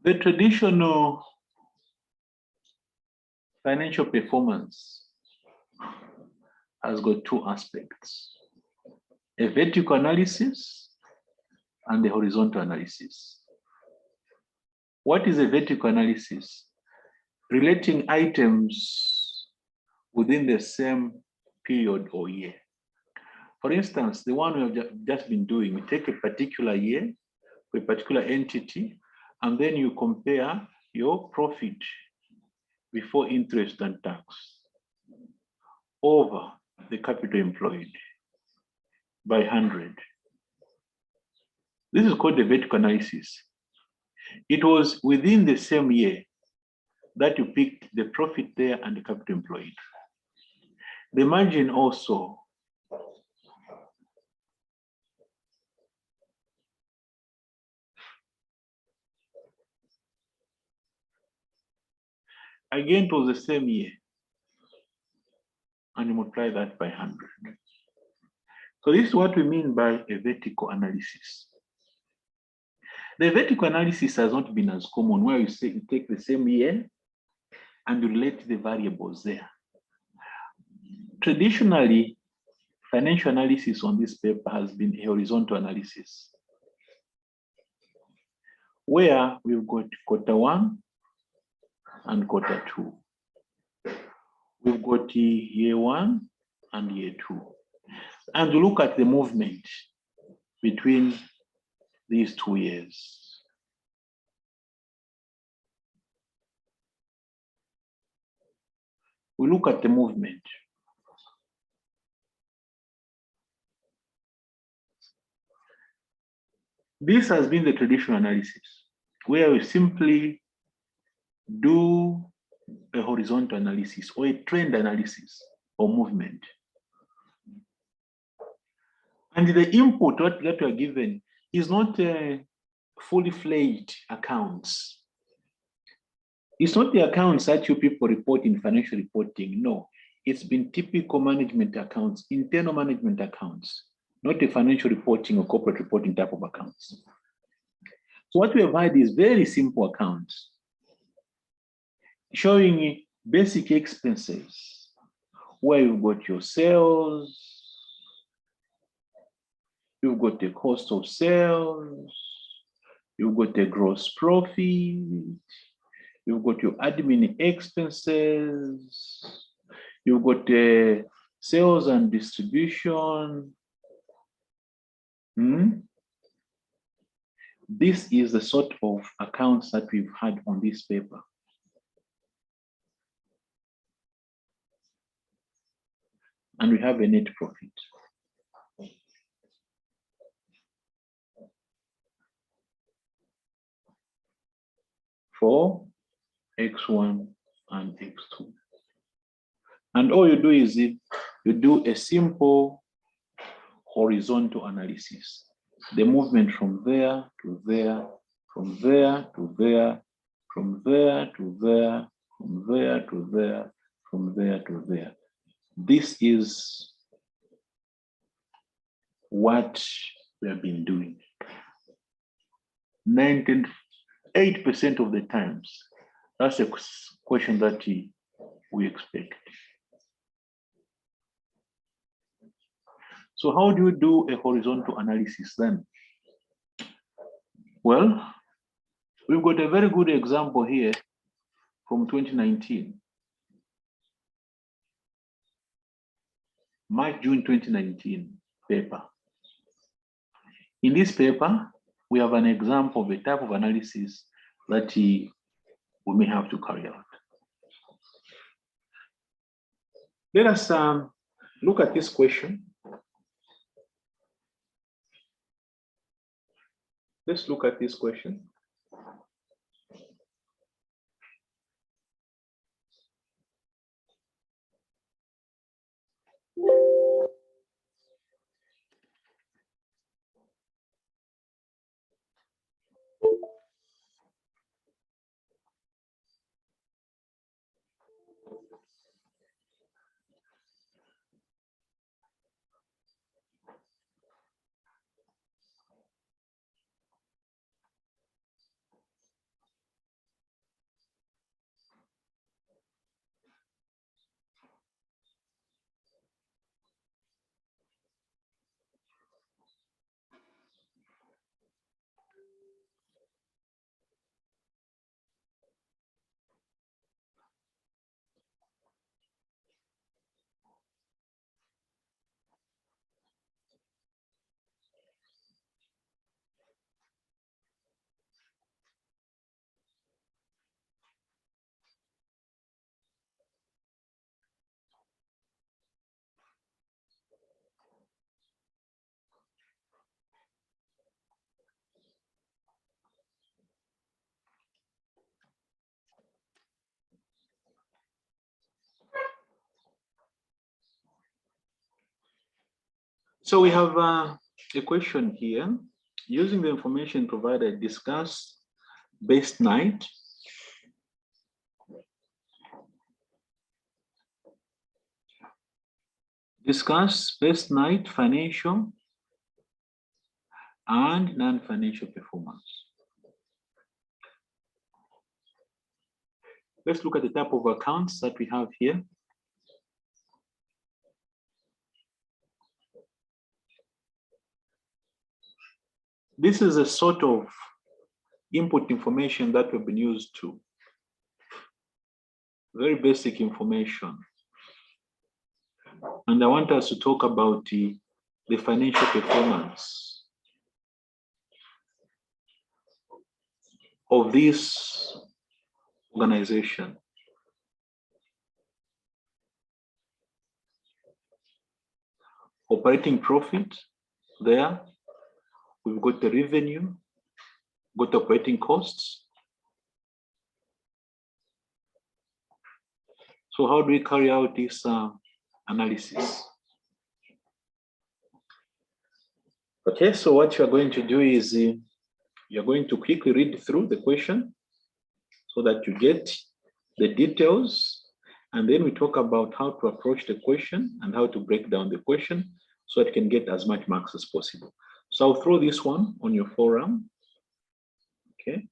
The traditional financial performance has got two aspects: a vertical analysis and the horizontal analysis. What is a vertical analysis? Relating items within the same period or year. For instance, the one we have just been doing, we take a particular year, a particular entity, and then you compare your profit before interest and tax over the capital employed by 100. This is called the vertical analysis. It was within the same year that you picked the profit there and the capital employed. The margin also. Again, it was the same year. And you multiply that by 100. So this is what we mean by a vertical analysis. The vertical analysis has not been as common, where you say you take the same year and you relate the variables there. Traditionally, financial analysis on this paper has been a horizontal analysis, where we've got quarter one and quarter two. We've got year one and year two. And you look at the movement between these 2 years. We look at the movement. This has been the traditional analysis, where we simply do a horizontal analysis or a trend analysis or movement. And the input that we are given is not fully fledged accounts. It's not the accounts that you people report in financial reporting. No, it's been typical management accounts, internal management accounts, not a financial reporting or corporate reporting type of accounts. So what we have had is very simple accounts showing basic expenses, where you've got your sales, you've got the cost of sales, you've got the gross profit, you've got your admin expenses, you've got the sales and distribution. This is the sort of accounts that we've had on this paper. And we have a net profit. For X1 and X2. And all you do is you do a simple horizontal analysis. The movement from there to there, from there to there, from there to there, from there to there, from there to there. This is what we have been doing. 98% of the times, that's a question that we expect. So how do you do a horizontal analysis then? Well, we've got a very good example here from 2019. March-June 2019 paper. In this paper, we have an example of a type of analysis that we may have to carry out. Let us look at this question. Let's look at this question. So we have a question here. Using the information provided, discuss best night, financial and non-financial performance. Let's look at the type of accounts that we have here. This is a sort of input information that we've been used to. Very basic information. And I want us to talk about the financial performance of this organization. Operating profit there. We've got the revenue, got operating costs. So how do we carry out this analysis? Okay, so what you're going to do is you're going to quickly read through the question so that you get the details, and then we talk about how to approach the question and how to break down the question so that you can get as much marks as possible. So I'll throw this one on your forum. Okay,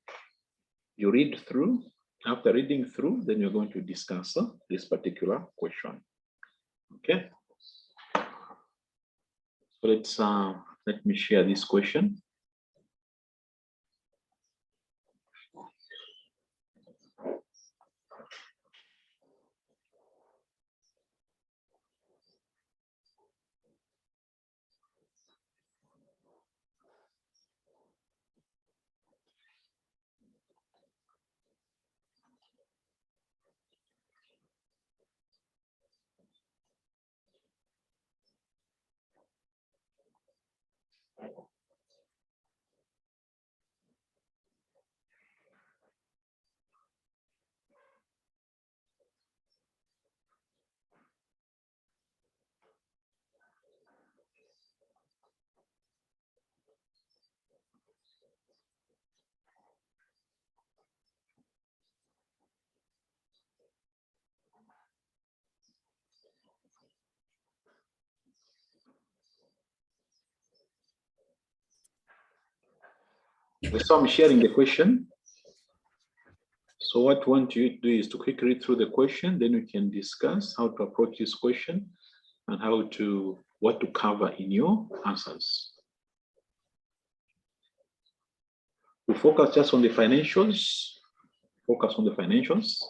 you read through. After reading through, then you're going to discuss this particular question. Okay, so let me share this question. So I'm sharing the question. So what I want you to do is to quickly read through the question, then we can discuss how to approach this question and what to cover in your answers. We focus just on the financials. Focus on the financials.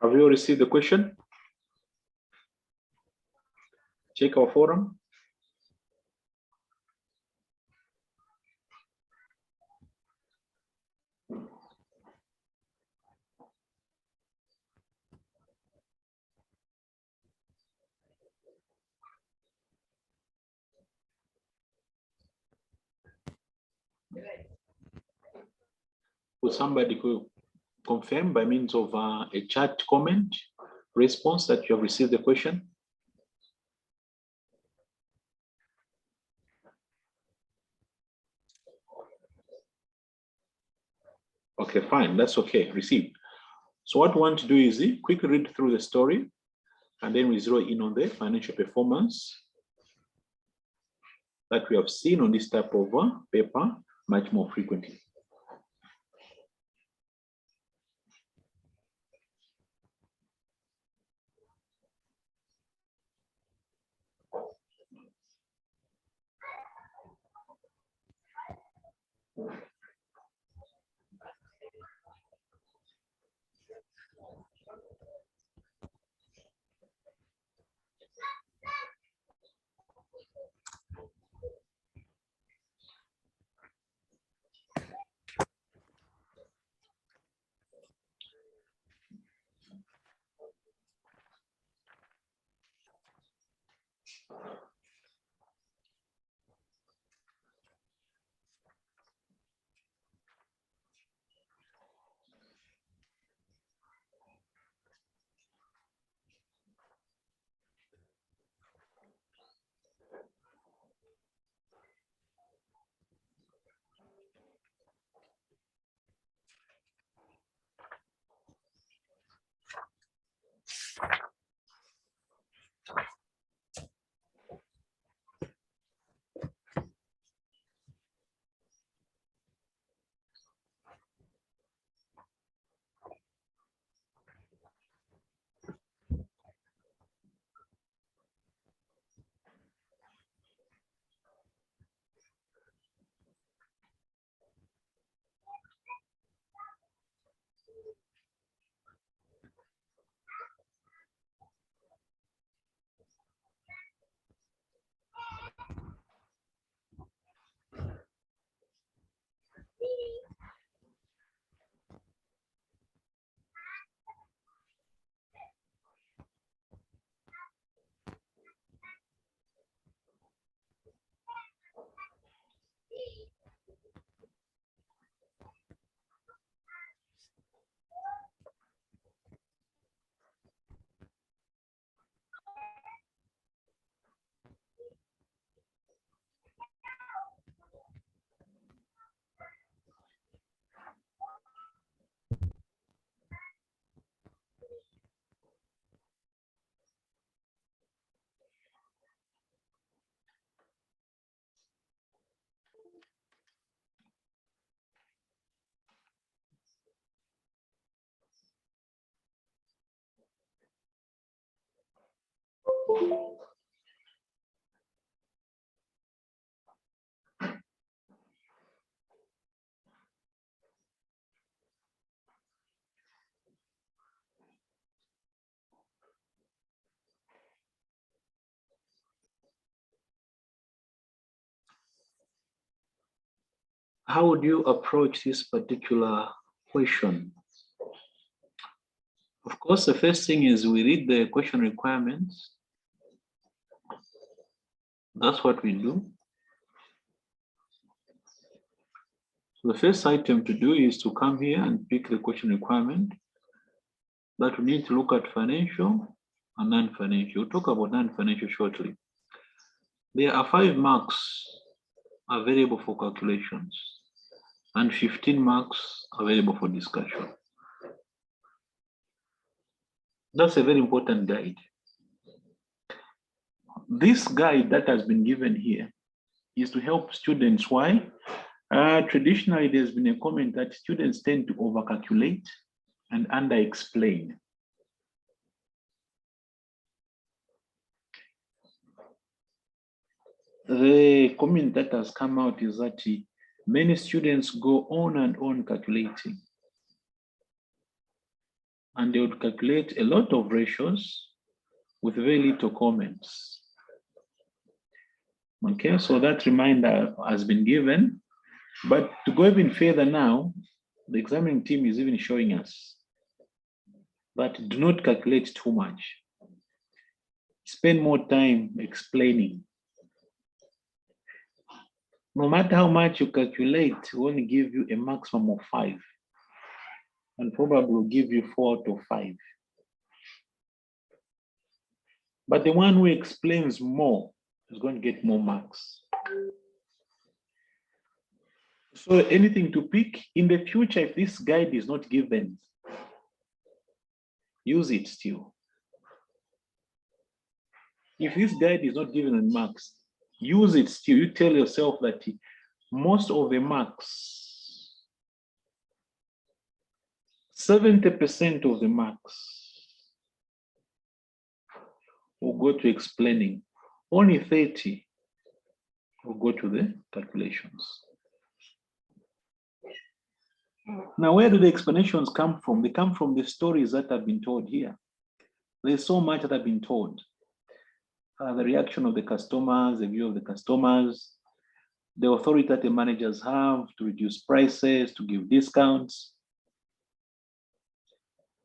Have you received the question? Check our forum. Would somebody could confirm by means of a chat comment response that you have received the question? Okay, fine, that's okay, received. So what we want to do is quickly read through the story, and then we zero in on the financial performance that we have seen on this type of paper much more frequently. How would you approach this particular question? Of course, the first thing is we read the question requirements. That's what we do. So the first item to do is to come here and pick the question requirement. But we need to look at financial and non-financial. We'll talk about non-financial shortly. There are 5 marks available for calculations and 15 marks available for discussion. That's a very important guide. This guide that has been given here is to help students. Why? Traditionally, there's been a comment that students tend to overcalculate and under-explain. The comment that has come out is that many students go on and on calculating. And they would calculate a lot of ratios with very little comments. Okay, so that reminder has been given. But to go even further now, the examining team is even showing us that do not calculate too much. Spend more time explaining. No matter how much you calculate, we only give you a maximum of 5. And probably will give you 4 to 5. But the one who explains more is going to get more marks. So anything to pick in the future, if this guide is not given, use it still. If this guide is not given in marks, use it still. You tell yourself that most of the marks, 70% of the marks will go to explaining. Only 30 will go to the calculations. Now, where do the explanations come from? They come from the stories that have been told here. There's so much that have been told. The reaction of the customers, the view of the customers, the authority that the managers have to reduce prices, to give discounts,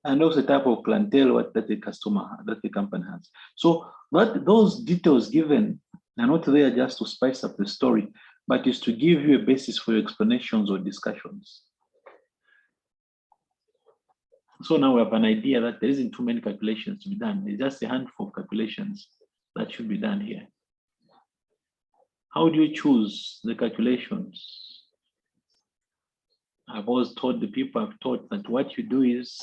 and also the type of clientele that the company has. So those details given are not there just to spice up the story, but is to give you a basis for your explanations or discussions. So now we have an idea that there isn't too many calculations to be done. There's just a handful of calculations that should be done here. How do you choose the calculations? I've always told the people I've taught that what you do is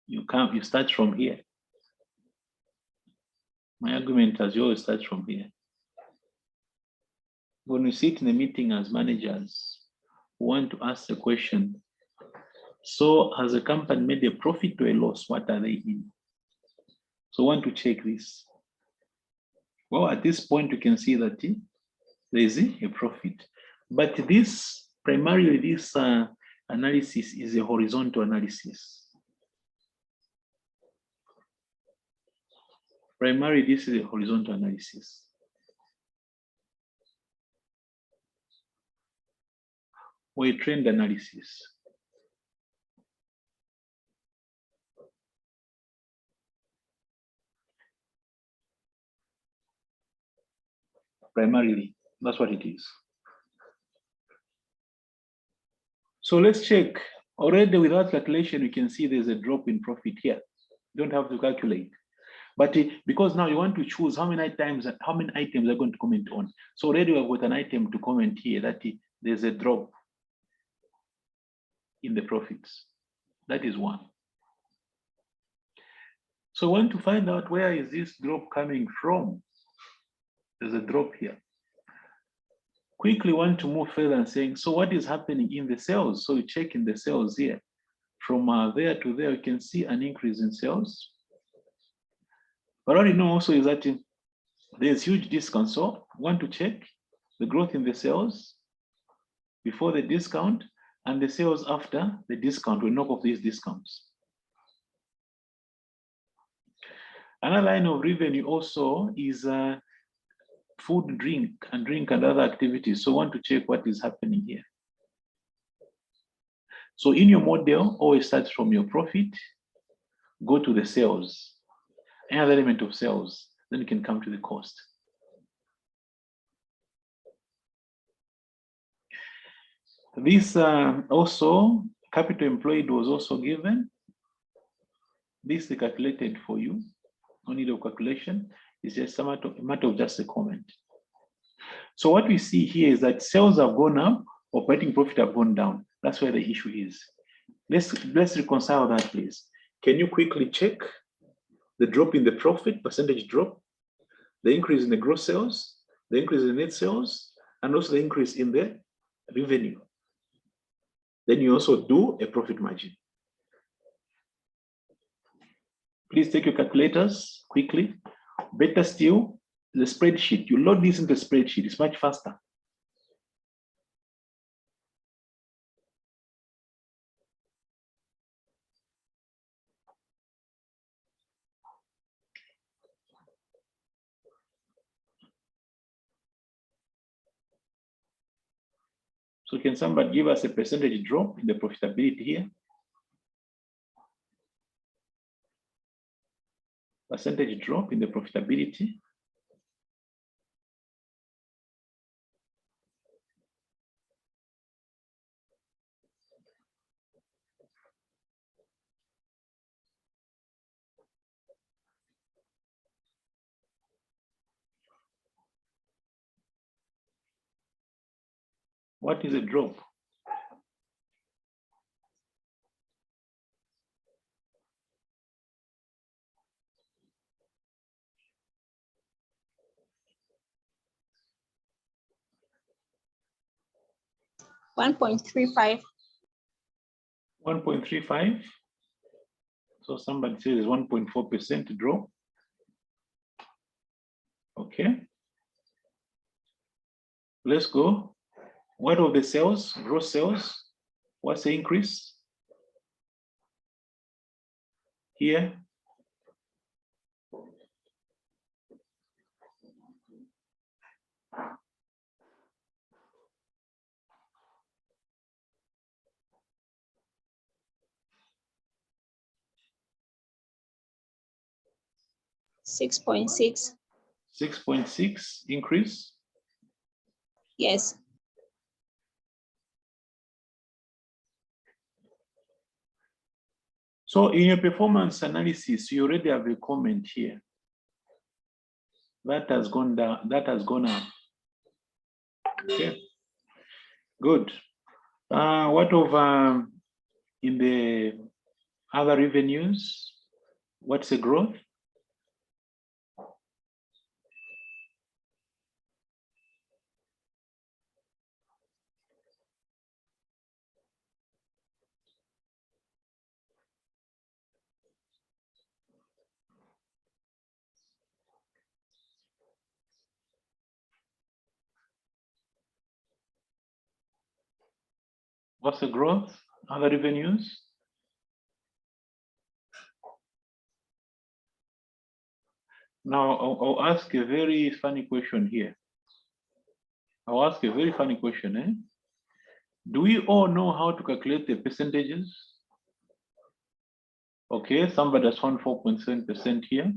you start from here. My argument as you always starts from here. When we sit in a meeting as managers, we want to ask the question, so has the company made a profit or a loss? What are they in? So we want to check this. Well, at this point, you can see that there is a profit. But this, primarily this analysis is a horizontal analysis. Primarily, this is a horizontal analysis. Or a trend analysis. Primarily, that's what it is. So let's check. Already without calculation, you can see there's a drop in profit here. You don't have to calculate. But because now you want to choose how many items are going to comment on. So already we've got an item to comment here that there's a drop in the profits. That is one. So we want to find out where is this drop coming from. There's a drop here. Quickly want to move further and saying, so what is happening in the sales? So you check in the sales here. From there to there, you can see an increase in sales. But what you know also is that there's huge discount. So we want to check the growth in the sales before the discount and the sales after the discount. We knock off these discounts. Another line of revenue also is food, drink and other activities. So we want to check what is happening here. So in your model, always starts from your profit, go to the sales, another element of sales, then you can come to the cost. This also, capital employed was also given. This is calculated for you. No need of calculation. It's just a matter of just a comment. So what we see here is that sales have gone up, operating profit have gone down. That's where the issue is. Let's reconcile that, please. Can you quickly check the drop in the profit, percentage drop, the increase in the gross sales, the increase in the net sales, and also the increase in the revenue? Then you also do a profit margin. Please take your calculators quickly. Better still, the spreadsheet. You load this into the spreadsheet. It's much faster. So can somebody give us a percentage drop in the profitability here? Percentage drop in the profitability. What is a drop? $1.35. 1.35. So somebody says 1.4% drop. Okay. Let's go. What of the sales, gross sales? What's the increase? Here. $6.6. 6.6 increase. Yes. So in your performance analysis, you already have a comment here. That has gone down, that has gone up. Okay, good. What of in the other revenues? What's the growth? What's the growth? Other revenues? Now, I'll ask a very funny question here. I'll ask a very funny question. Eh? Do we all know how to calculate the percentages? Okay, somebody has found 4.7% here.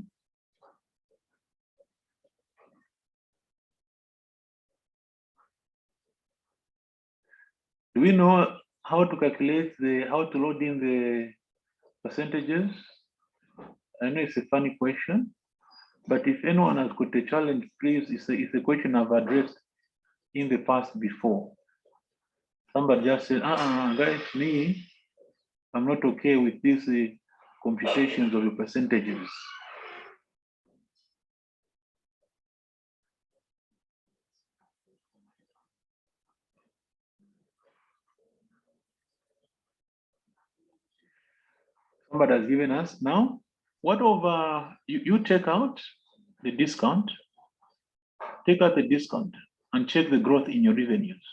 Do we know how to calculate how to load in the percentages? I know it's a funny question, but if anyone has got a challenge, please, it's a question I've addressed in the past before. Somebody just said, guys, me, I'm not okay with these computations of your percentages. Somebody has given us now what over, you take out the discount, take out the discount and check the growth in your revenues.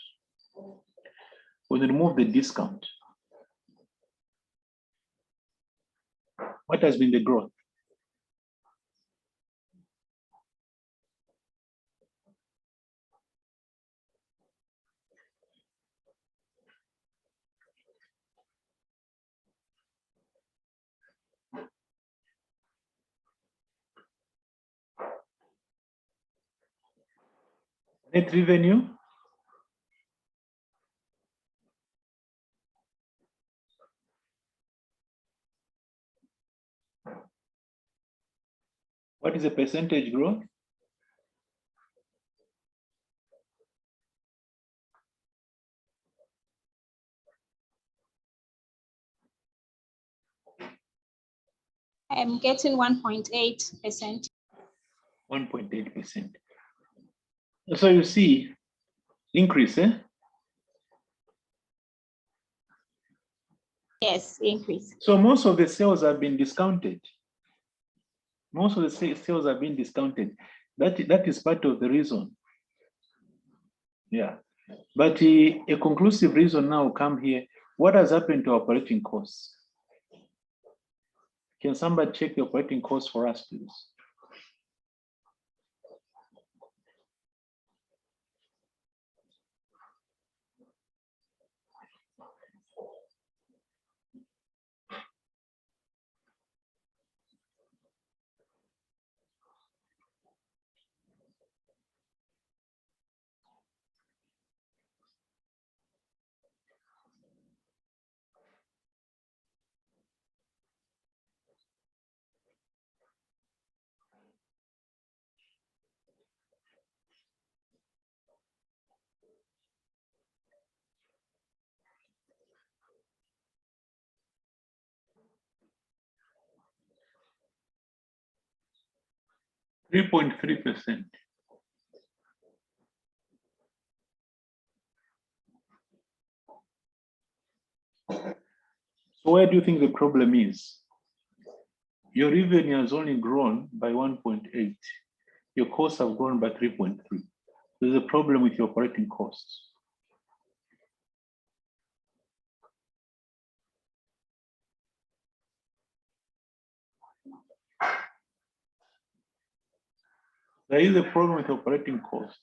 When you remove the discount, what has been the growth? Net revenue, what is the percentage growth? I'm getting 1.8%. 1.8%. So you see, increase, eh? Yes, increase. So most of the sales have been discounted. Most of the sales have been discounted. That is part of the reason. Yeah. But a conclusive reason now come here. What has happened to operating costs? Can somebody check the operating costs for us, please? .3%. So where do you think the problem is? Your revenue has only grown by 1.8. Your costs have grown by 3.3. There's a problem with your operating costs. There is a problem with operating costs.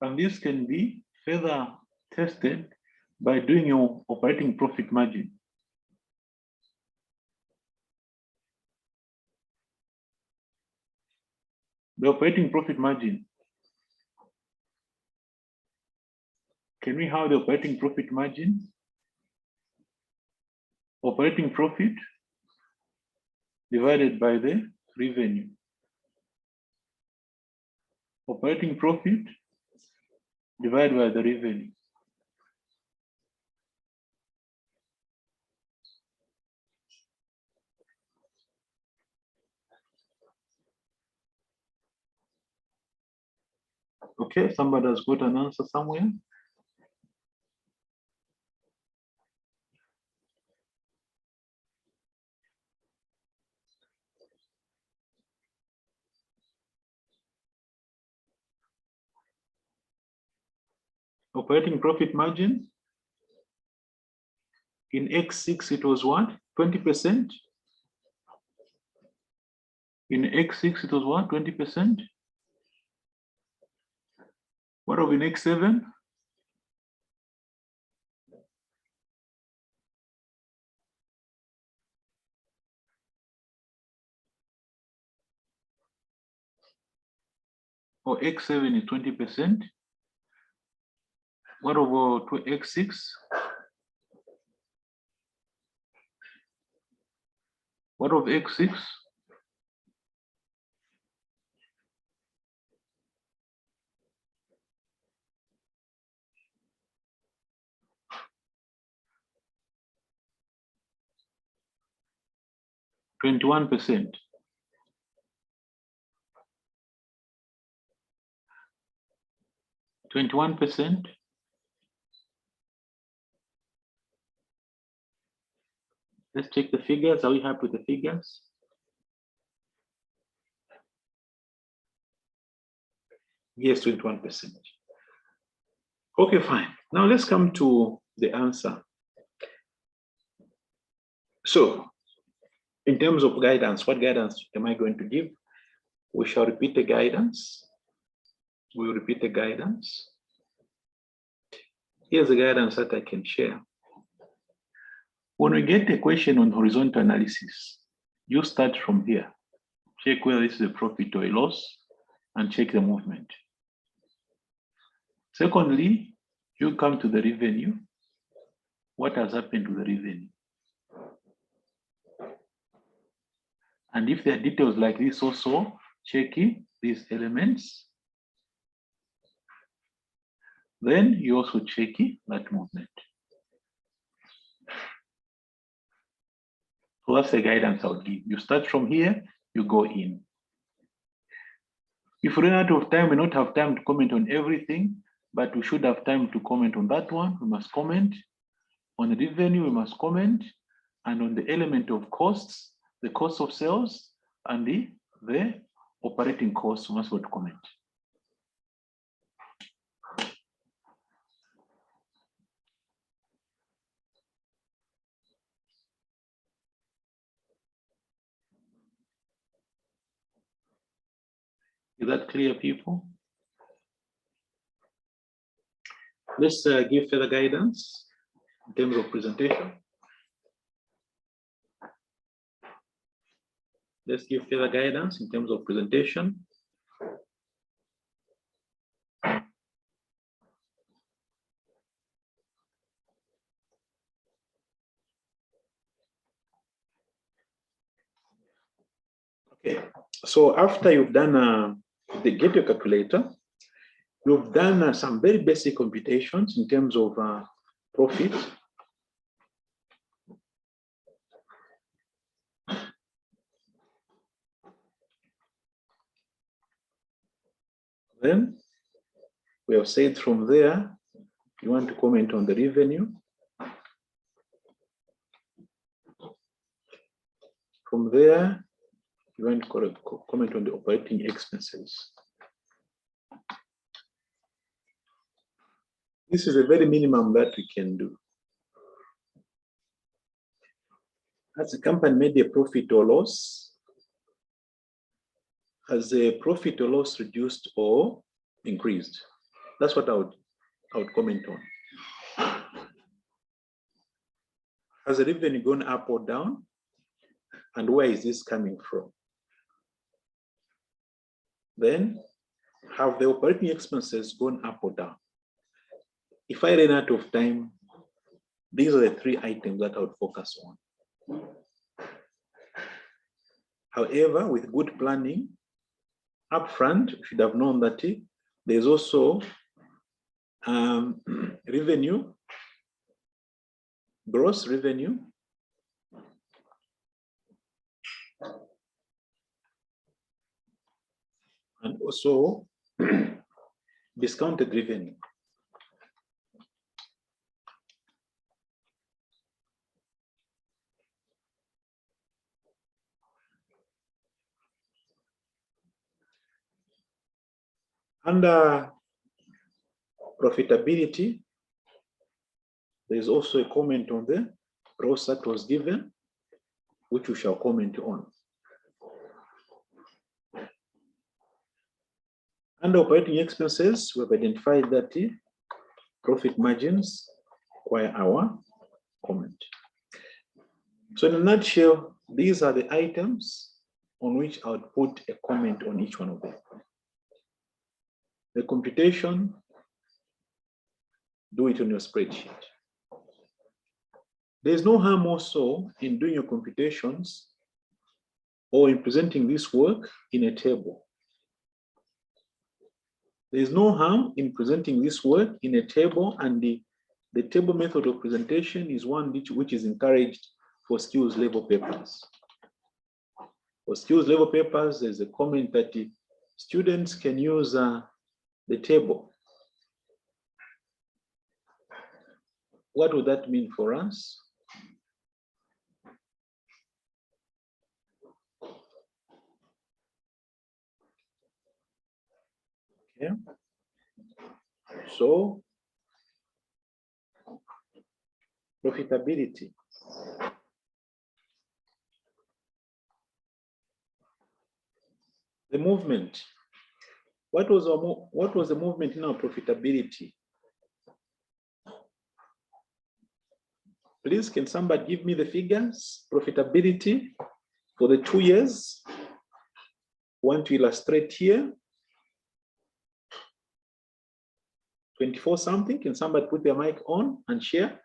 And this can be further tested by doing your operating profit margin. The operating profit margin. Can we have the operating profit margin? Operating profit divided by the revenue. Operating profit divided by the revenue. Okay, somebody has got an answer somewhere. Operating profit margin. In X6, it was what? 20%. In X6, it was what? 20%. What of in X7? Or X7 is 20%. What over to X6? What of X6? %21. 21%. Let's check the figures. Are we happy with the figures? Yes, 21%. Okay, fine. Now let's come to the answer. So, in terms of guidance, what guidance am I going to give? We shall repeat the guidance. We'll repeat the guidance. Here's the guidance that I can share. When we get a question on horizontal analysis, you start from here. Check whether this is a profit or a loss and check the movement. Secondly, you come to the revenue. What has happened to the revenue? And if there are details like this also, check these elements. Then you also check that movement. So that's the guidance I would give. You start from here, you go in. If we run out of time, we not have time to comment on everything, but we should have time to comment on that one. We must comment. On the revenue, we must comment. And on the element of costs, the cost of sales, and the operating costs, we must go to comment. Is that clear, people? Let's give further guidance in terms of presentation. Let's give further guidance in terms of presentation. Okay, so after you've done get your calculator, you've done some very basic computations in terms of profit. Then we have said from there, you want to comment on the revenue. From there, you want to comment on the operating expenses. This is a very minimum that we can do. Has the company made a profit or loss? Has the profit or loss reduced or increased? That's what I would comment on. Has the revenue gone up or down? And where is this coming from? Then, have the operating expenses gone up or down? If I ran out of time, these are the three items that I would focus on. However, with good planning, upfront, you should have known that there's also revenue, gross revenue, and also discounted revenue. Under profitability, there's also a comment on the Rev Sat was given, which we shall comment on. Under operating expenses, we've identified that profit margins require our comment. So in a nutshell, these are the items on which I would put a comment on each one of them. The computation, do it on your spreadsheet. There's no harm also in doing your computations or in presenting this work in a table. There's no harm in presenting this work in a table, and the table method of presentation is one which is encouraged for skills level papers. For skills level papers, there's a comment that the students can use the table. What would that mean for us? Okay. So profitability. The movement. What was the movement in our profitability? Please, can somebody give me the figures? Profitability for the 2 years. Want to illustrate here. 24 something. Can somebody put their mic on and share?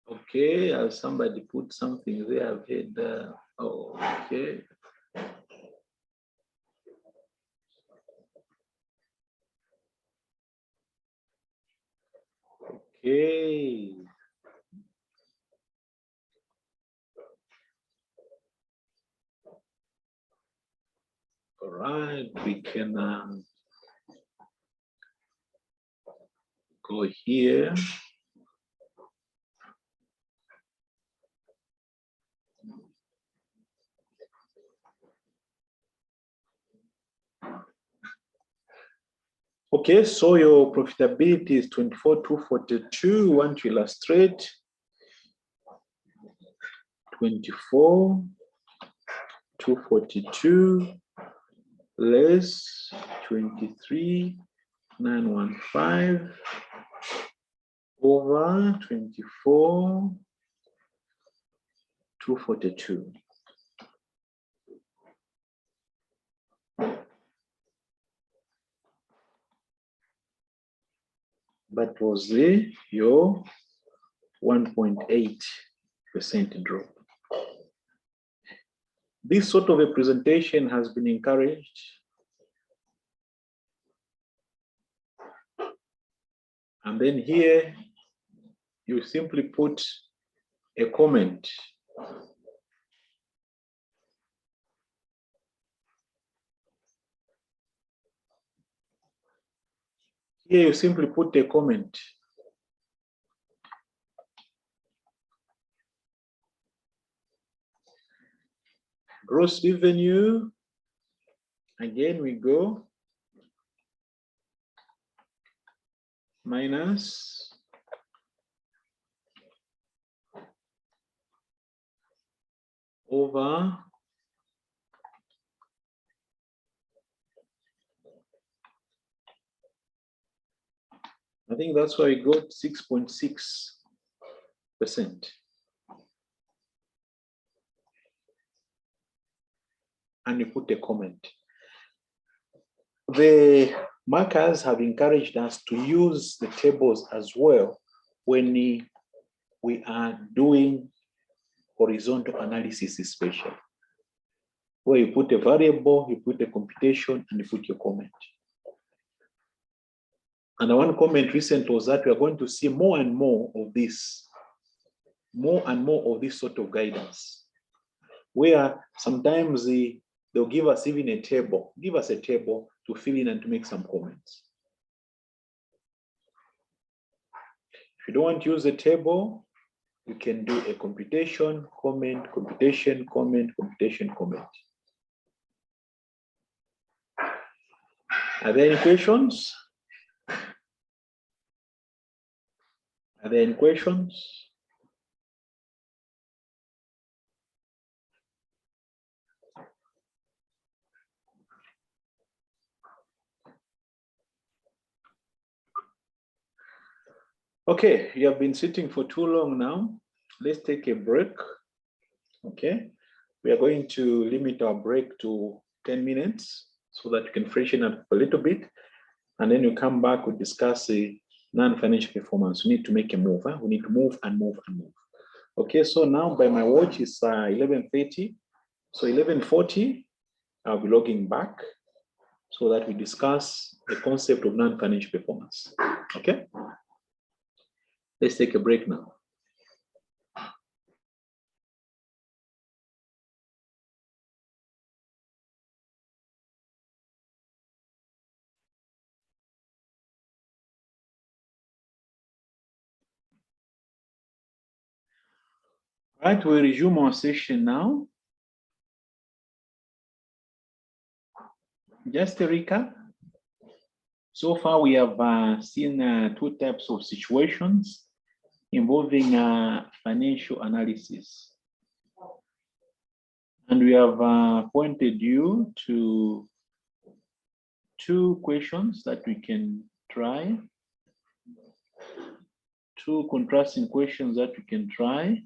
Okay, somebody put something there. I've heard. Oh, okay. Okay. All right, we can go here. Okay, so your profitability is 24,242. Want to illustrate 24,242 less 23,915 over 24,242. That was your 1.8% drop. This sort of a presentation has been encouraged. And then here, you simply put a comment. Here, you simply put a comment. Gross revenue, again we go, minus over I think that's why we got 6.6%. And you put a comment. The markers have encouraged us to use the tables as well when we are doing horizontal analysis, especially where you put a variable, you put a computation, and you put your comment. And the one comment recent was that we are going to see more and more of this, sort of guidance, where sometimes they'll give us even a table, give us a table to fill in and to make some comments. If you don't want to use a table, you can do a computation, comment, computation, comment, computation, comment. Are there any questions? Are there any questions? Okay, you have been sitting for too long now. Let's take a break. Okay, we are going to limit our break to 10 minutes so that you can freshen up a little bit. And then you come back, we discuss the non-financial performance. We need to make a move. Huh? We need to move and move and move. Okay, so now by my watch it's 11:30. So 11:40, I'll be logging back so that we discuss the concept of non-financial performance. Okay, let's take a break now. Right, we resume our session now. Just a recap. So far, we have seen two types of situations involving financial analysis. And we have pointed you to two questions that we can try, two contrasting questions that we can try.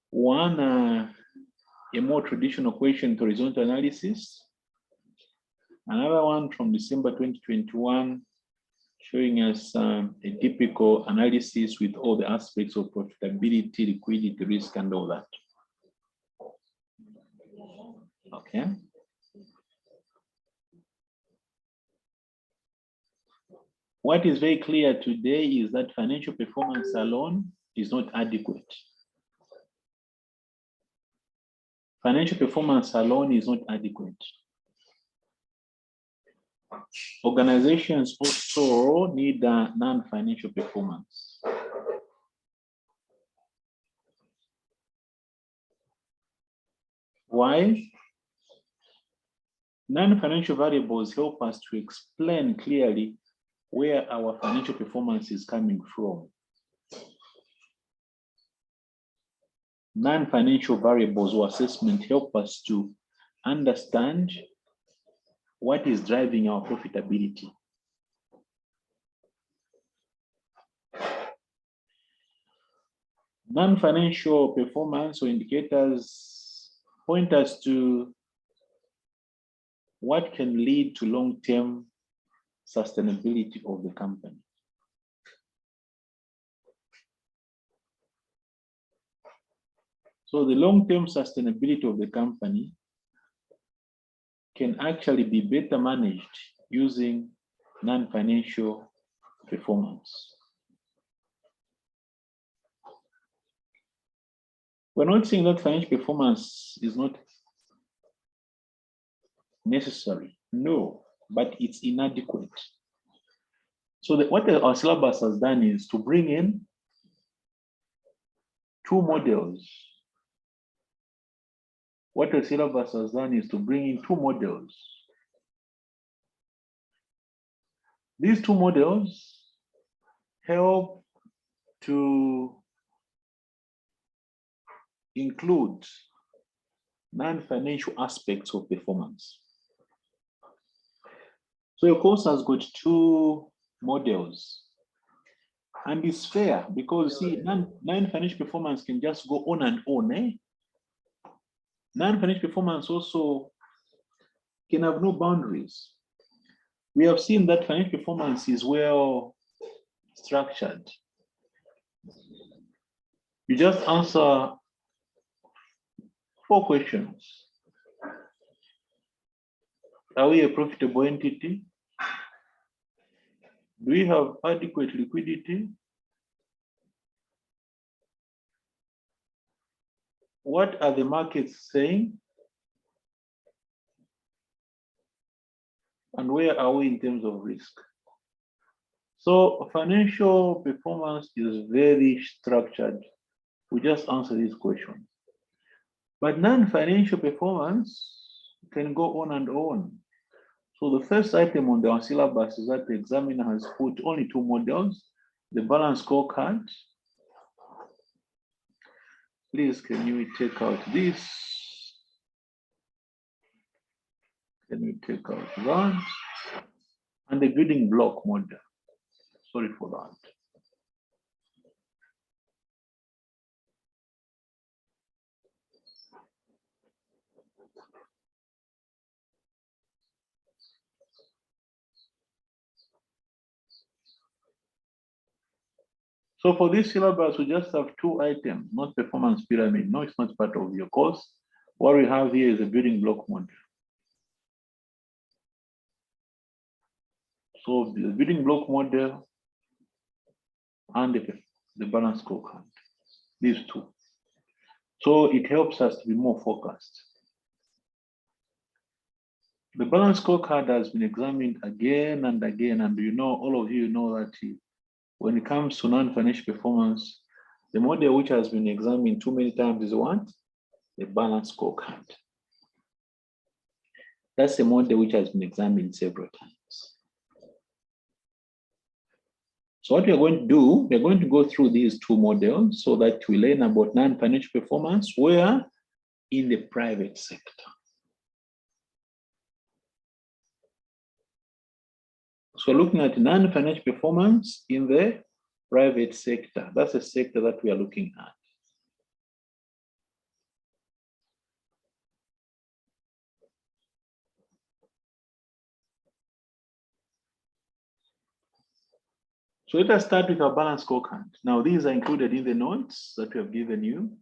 One, a more traditional question to horizontal analysis. Another one from December 2021, showing us a typical analysis with all the aspects of profitability, liquidity, risk, and all that. Okay. What is very clear today is that financial performance alone is not adequate. Financial performance alone is not adequate. Organizations also need non-financial performance. Why? Non-financial variables help us to explain clearly where our financial performance is coming from. Non-financial variables or assessment help us to understand what is driving our profitability. Non-financial performance or indicators point us to what can lead to long-term sustainability of the company. So the long-term sustainability of the company can actually be better managed using non-financial performance. We're not saying that financial performance is not necessary, no, but it's inadequate. So what our syllabus has done is to bring in two models. What the syllabus has done is to bring in two models. These two models help to include non-financial aspects of performance. So your course has got two models. And it's fair because see, non-financial performance can just go on and on. Eh? Non-financial performance also can have no boundaries. We have seen that financial performance is well structured. You just answer 4 questions. Are we a profitable entity? Do we have adequate liquidity? What are the markets saying? And where are we in terms of risk? So financial performance is very structured. We just answer these questions. But non-financial performance can go on and on. So the first item on the syllabus is that the examiner has put only 2 models, the balance scorecard. Please, can you take out this? Can you take out that? And the building block model. Sorry for that. So for this syllabus, we just have 2 items, not performance pyramid. No, it's not part of your course. What we have here is a building block model. So the building block model and the balance scorecard, these two. So it helps us to be more focused. The balance scorecard has been examined again and again, and you know, all of you know that when it comes to non-financial performance, the model which has been examined too many times is what? The balance scorecard. That's a model which has been examined several times. So what we are going to do, we're going to go through these 2 models so that we learn about non-financial performance where in the private sector. So looking at non-financial performance in the private sector, that's a sector that we are looking at. So let us start with our balance scorecard. Now, these are included in the notes that we have given you.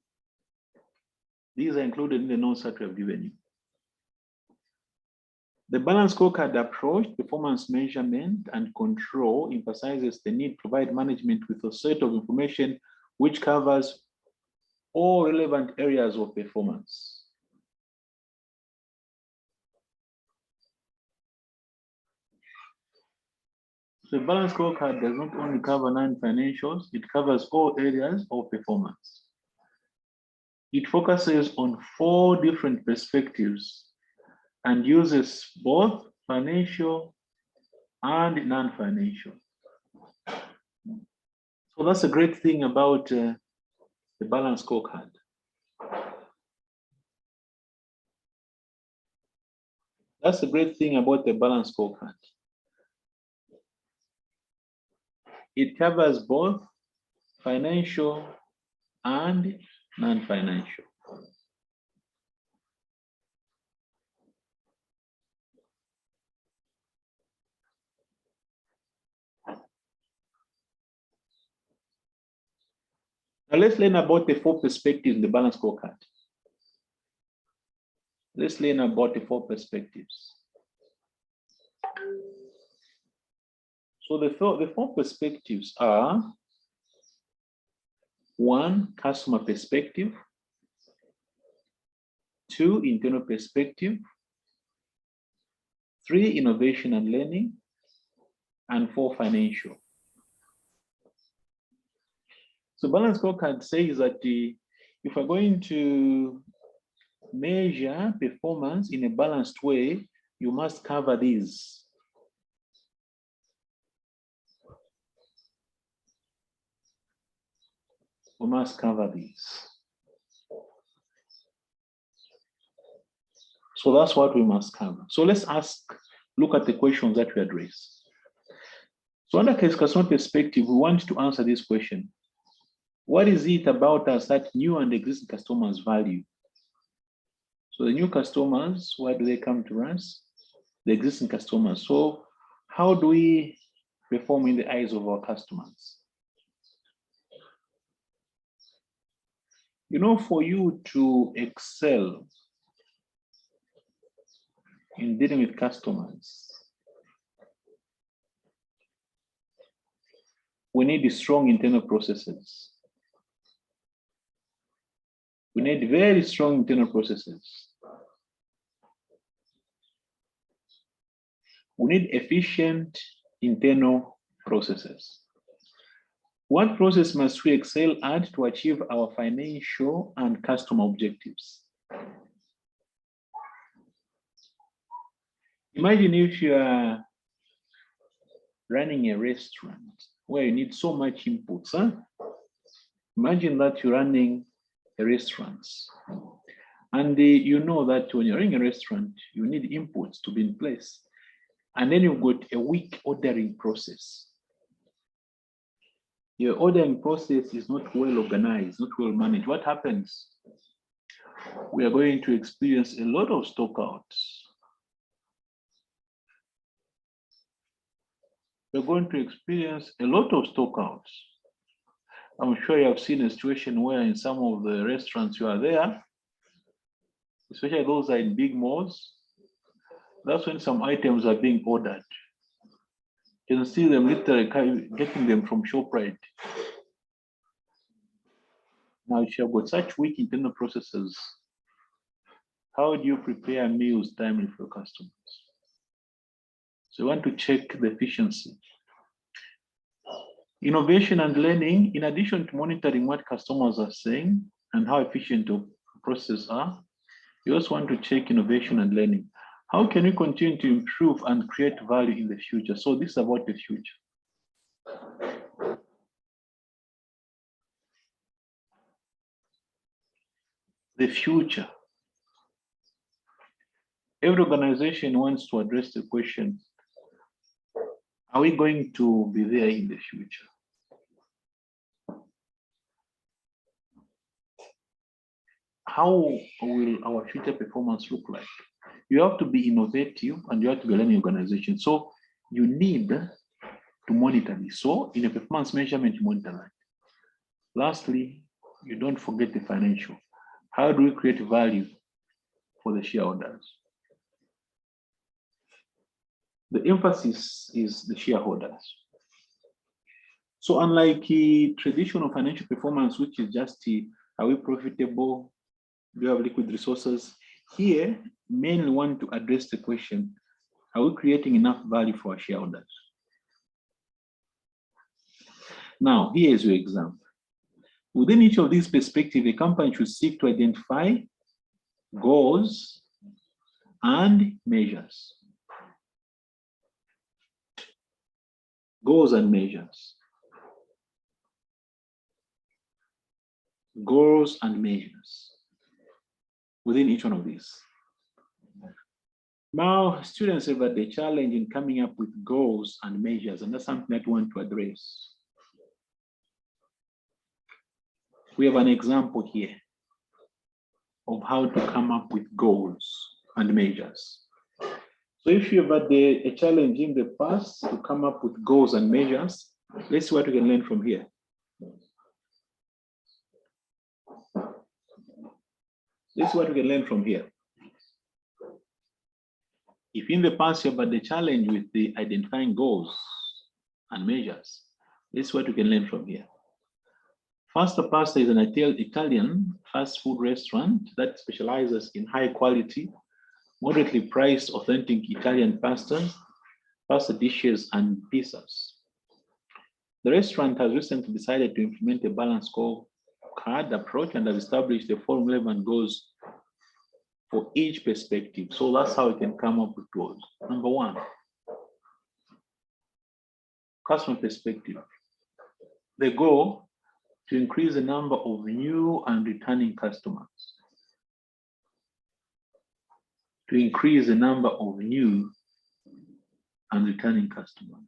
These are included in the notes that we have given you. The balance scorecard approach, performance measurement and control, emphasizes the need to provide management with a set of information which covers all relevant areas of performance. The balance scorecard does not only cover non-financials, it covers all areas of performance. It focuses on 4 different perspectives and uses both financial and non-financial. So that's a great thing about the balance scorecard. That's a great thing about the balance scorecard. It covers both financial and non-financial. Now let's learn about the 4 perspectives in the balance scorecard. Let's learn about the 4 perspectives. So the 4 perspectives are: 1, customer perspective; 2, internal perspective; 3, innovation and learning; and 4, financial. So balance scorecard says that if we're going to measure performance in a balanced way, you must cover these. We must cover these. So that's what we must cover. So let's look at the questions that we address. So under customer perspective, we want to answer this question: what is it about us that new and existing customers value? So the new customers, why do they come to us? The existing customers. So how do we perform in the eyes of our customers? You know, for you to excel in dealing with customers, we need strong internal processes. We need very strong internal processes. We need efficient internal processes. What process must we excel at to achieve our financial and customer objectives? Imagine if you are running a restaurant where you need so much inputs. Imagine that you're running a restaurant, and you know that when you're running a restaurant, you need inputs to be in place. And then you've got a weak ordering process. Your ordering process is not well organized, not well managed. What happens? We are going to experience a lot of stockouts. We're going to experience a lot of stockouts. I'm sure you have seen a situation where in some of the restaurants you are there, especially those are in big malls, that's when some items are being ordered. You can see them literally getting them from ShopRite. Now, if you've got such weak internal processes, how do you prepare meals timely for customers? So you want to check the efficiency. Innovation and learning, in addition to monitoring what customers are saying and how efficient the processes are, you also want to check innovation and learning. How can we continue to improve and create value in the future? So this is about the future. The future. Every organization wants to address the question, are we going to be there in the future? How will our future performance look like? You have to be innovative and you have to be a learning organization. So you need to monitor this. So in a performance measurement, you monitor that. Lastly, you don't forget the financial. How do we create value for the shareholders? The emphasis is the shareholders. So unlike traditional financial performance, which is just, are we profitable? Do you have liquid resources? Here, mainly want to address the question, are we creating enough value for our shareholders? Now, here is your example. Within each of these perspectives, the company should seek to identify goals and measures. Goals and measures. Goals and measures within each one of these. Now, students have had the challenge in coming up with goals and measures, and that's something that we want to address. We have an example here of how to come up with goals and measures. So if you've had a challenge in the past to come up with goals and measures, let's see what we can learn from here. This is what we can learn from here. If in the past you've had the challenge with the identifying goals and measures, this is what we can learn from here. Pasta Pasta is an Italian fast food restaurant that specializes in high quality, moderately priced, authentic Italian pasta dishes, and pizzas. The restaurant has recently decided to implement a balanced scorecard approach and has established the four relevant goals for each perspective. So that's how we can come up with goals. Number one, customer perspective. The goal to increase the number of new and returning customers. To increase the number of new and returning customers.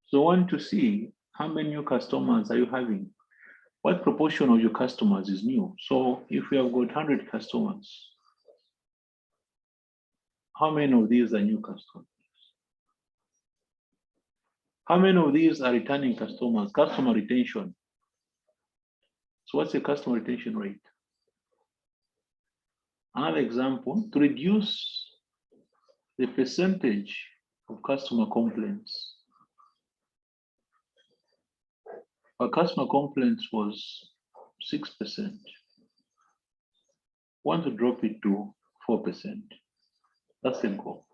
So I want to see how many new customers are you having? What proportion of your customers is new? So if we have got 100 customers, how many of these are new customers? How many of these are returning customers? Customer retention. So what's the customer retention rate? Another example, to reduce the percentage of customer complaints. Our customer complaints was 6%. Want to drop it to 4%. That's the goal.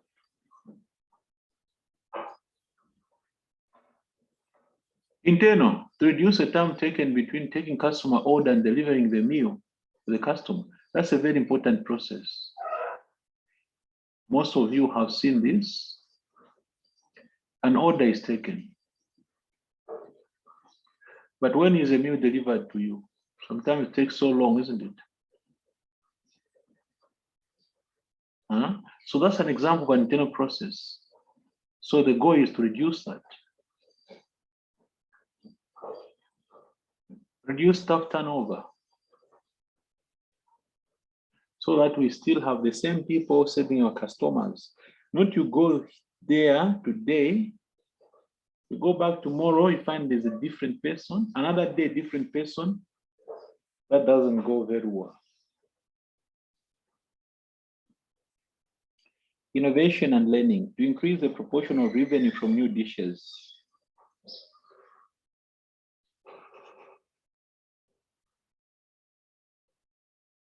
Internal, to reduce the time taken between taking customer order and delivering the meal to the customer. That's a very important process. Most of you have seen this. An order is taken. But when is a meal delivered to you? Sometimes it takes so long, isn't it? So that's an example of an internal process. So the goal is to reduce that. Reduce staff turnover. So that we still have the same people serving our customers. Not you go there today. You go back tomorrow, you find there's a different person, another day, different person. That doesn't go very well. Innovation and learning to increase the proportion of revenue from new dishes.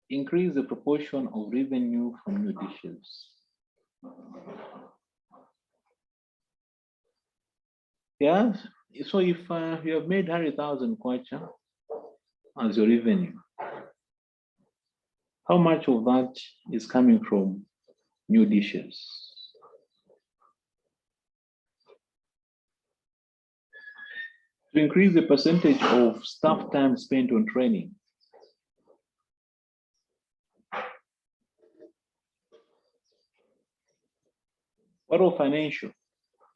Increase the proportion of revenue from new dishes. Yes, so if you have made 100,000 kwacha as your revenue, how much of that is coming from new dishes? To increase the percentage of staff time spent on training. What of financial?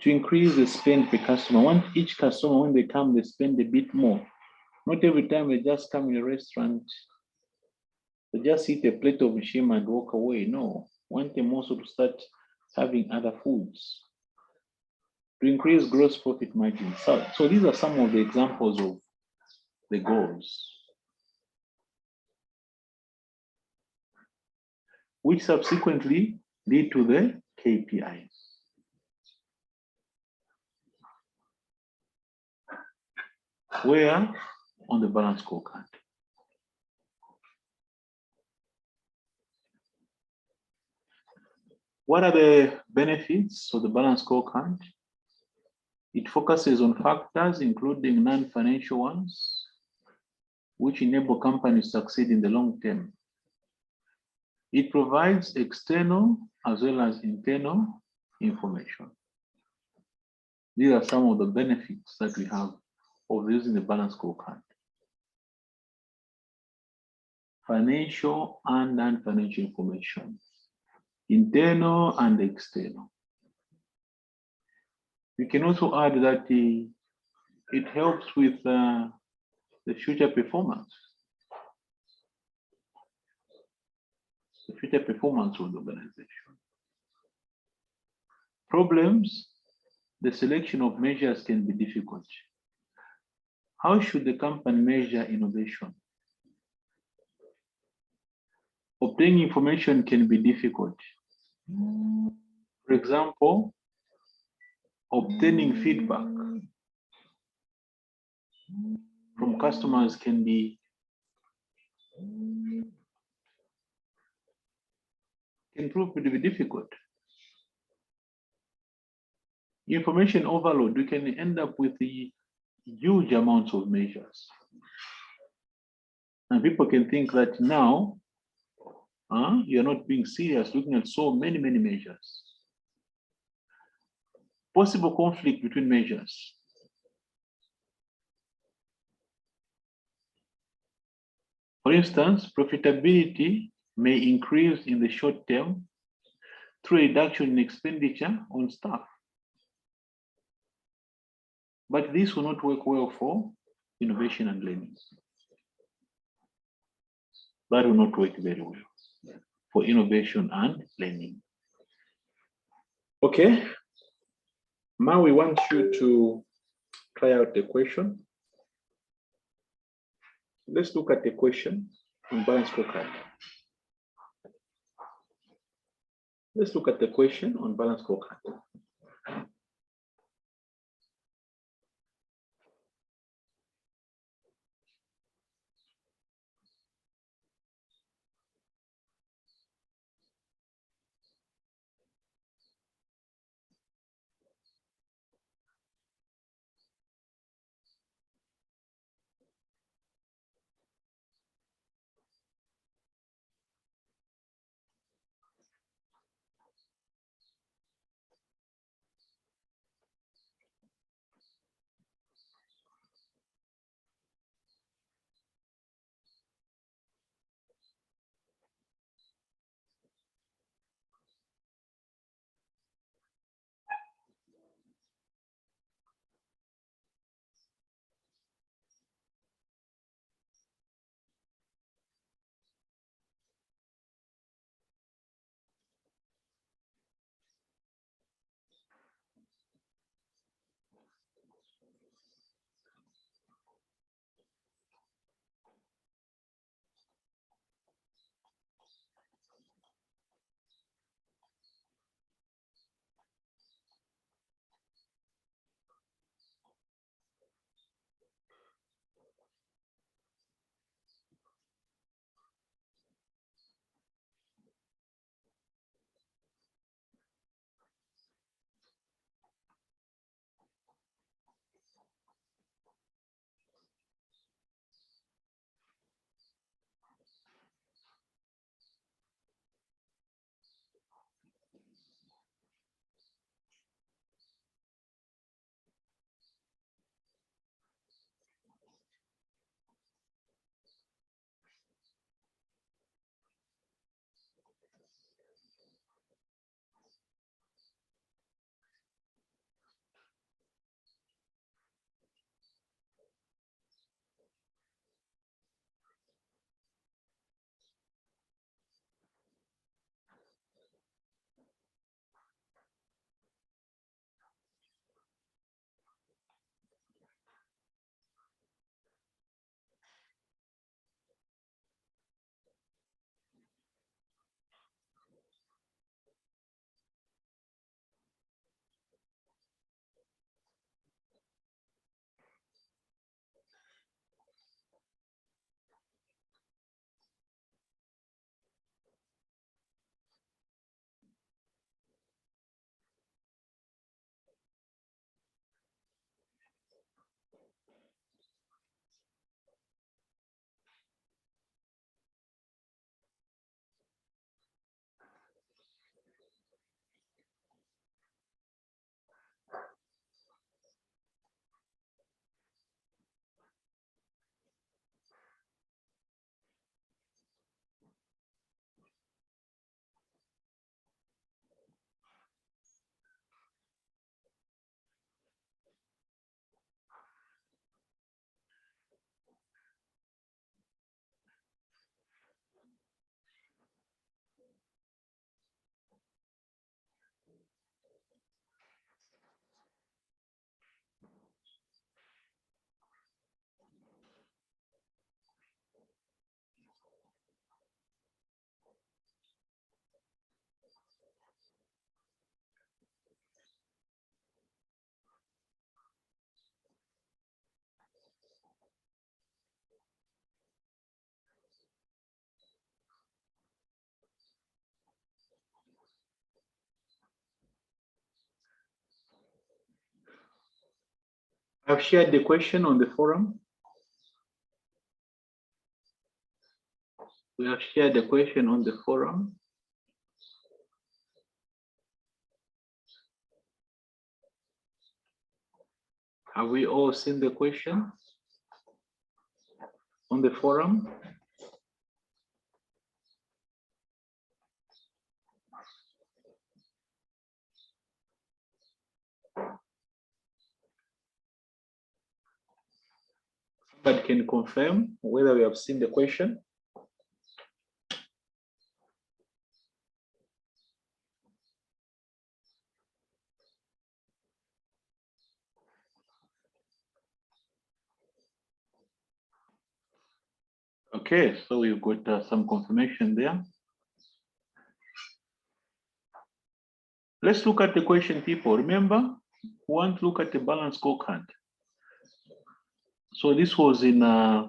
To increase the spend per customer. Want each customer, when they come, they spend a bit more. Not every time they just come in a restaurant, they just eat a plate of shima and walk away. No, want them also to start having other foods. To increase gross profit margin. So these are some of the examples of the goals, which subsequently lead to the KPIs. Where? On the balance scorecard. What are the benefits of the balance scorecard? It focuses on factors, including non-financial ones, which enable companies to succeed in the long term. It provides external as well as internal information. These are some of the benefits that we have of using the balance scorecard. Financial and non-financial information, internal and external. We can also add that it helps with the future performance. The future performance of the organization. Problems, the selection of measures can be difficult. How should the company measure innovation? Obtaining information can be difficult. For example, obtaining feedback from customers can prove to be difficult. Information overload, we can end up with the huge amounts of measures. And people can think that now you're not being serious looking at so many measures. Possible conflict between measures. For instance, profitability may increase in the short term through a reduction in expenditure on staff. But this will not work well for innovation and learning. That will not work very well for innovation and learning. Okay. Now we want you to try out the question. Let's look at the question on balance scorecard. Let's look at the question on balance scorecard. I've shared the question on the forum. We have shared the question on the forum. Have we all seen the question on the forum? Somebody can confirm whether we have seen the question. Okay, so we've got some confirmation there. Let's look at the question, people. Remember, we want to look at the balance scorecard. So this was in the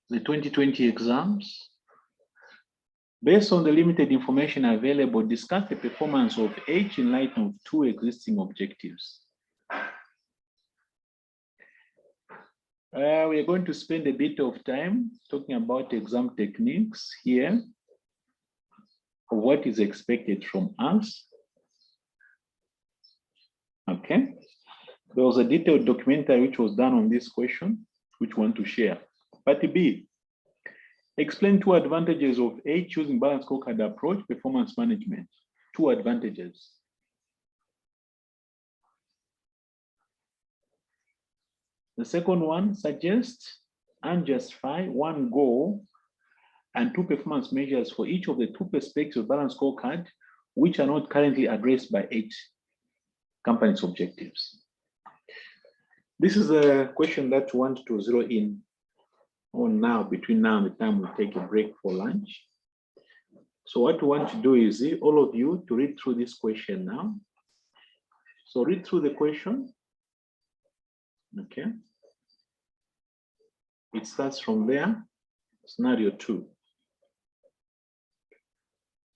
2020 exams. Based on the limited information available, discuss the performance of H in light of two existing objectives. We are going to spend a bit of time talking about exam techniques here, what is expected from us. Okay. There was a detailed documentary which was done on this question, which we want to share. Part B, explain two advantages of H using balance scorecard approach, performance management. Two advantages. The second one, suggest and justify one goal and two performance measures for each of the two perspectives of balance scorecard, which are not currently addressed by H company's objectives. This is a question that we want to zero in on now, between now and the time we take a break for lunch. So what we want to do is all of you to read through this question now. So read through the question. Okay. It starts from there, scenario 2.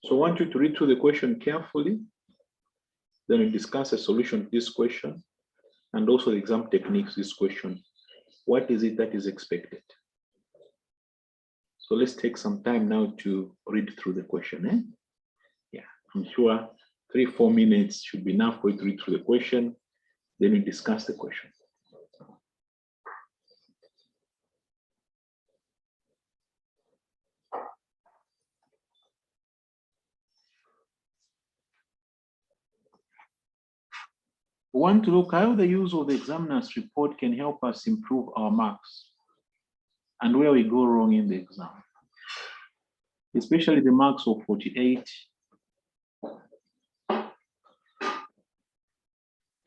So I want you to read through the question carefully. Then we discuss a solution to this question and also the exam techniques, this question. What is it that is expected? So let's take some time now to read through the question. Yeah, I'm sure 3-4 minutes should be enough for you to read through the question. Then we discuss the question. We want to look how the use of the examiner's report can help us improve our marks and where we go wrong in the exam, especially the marks of 48,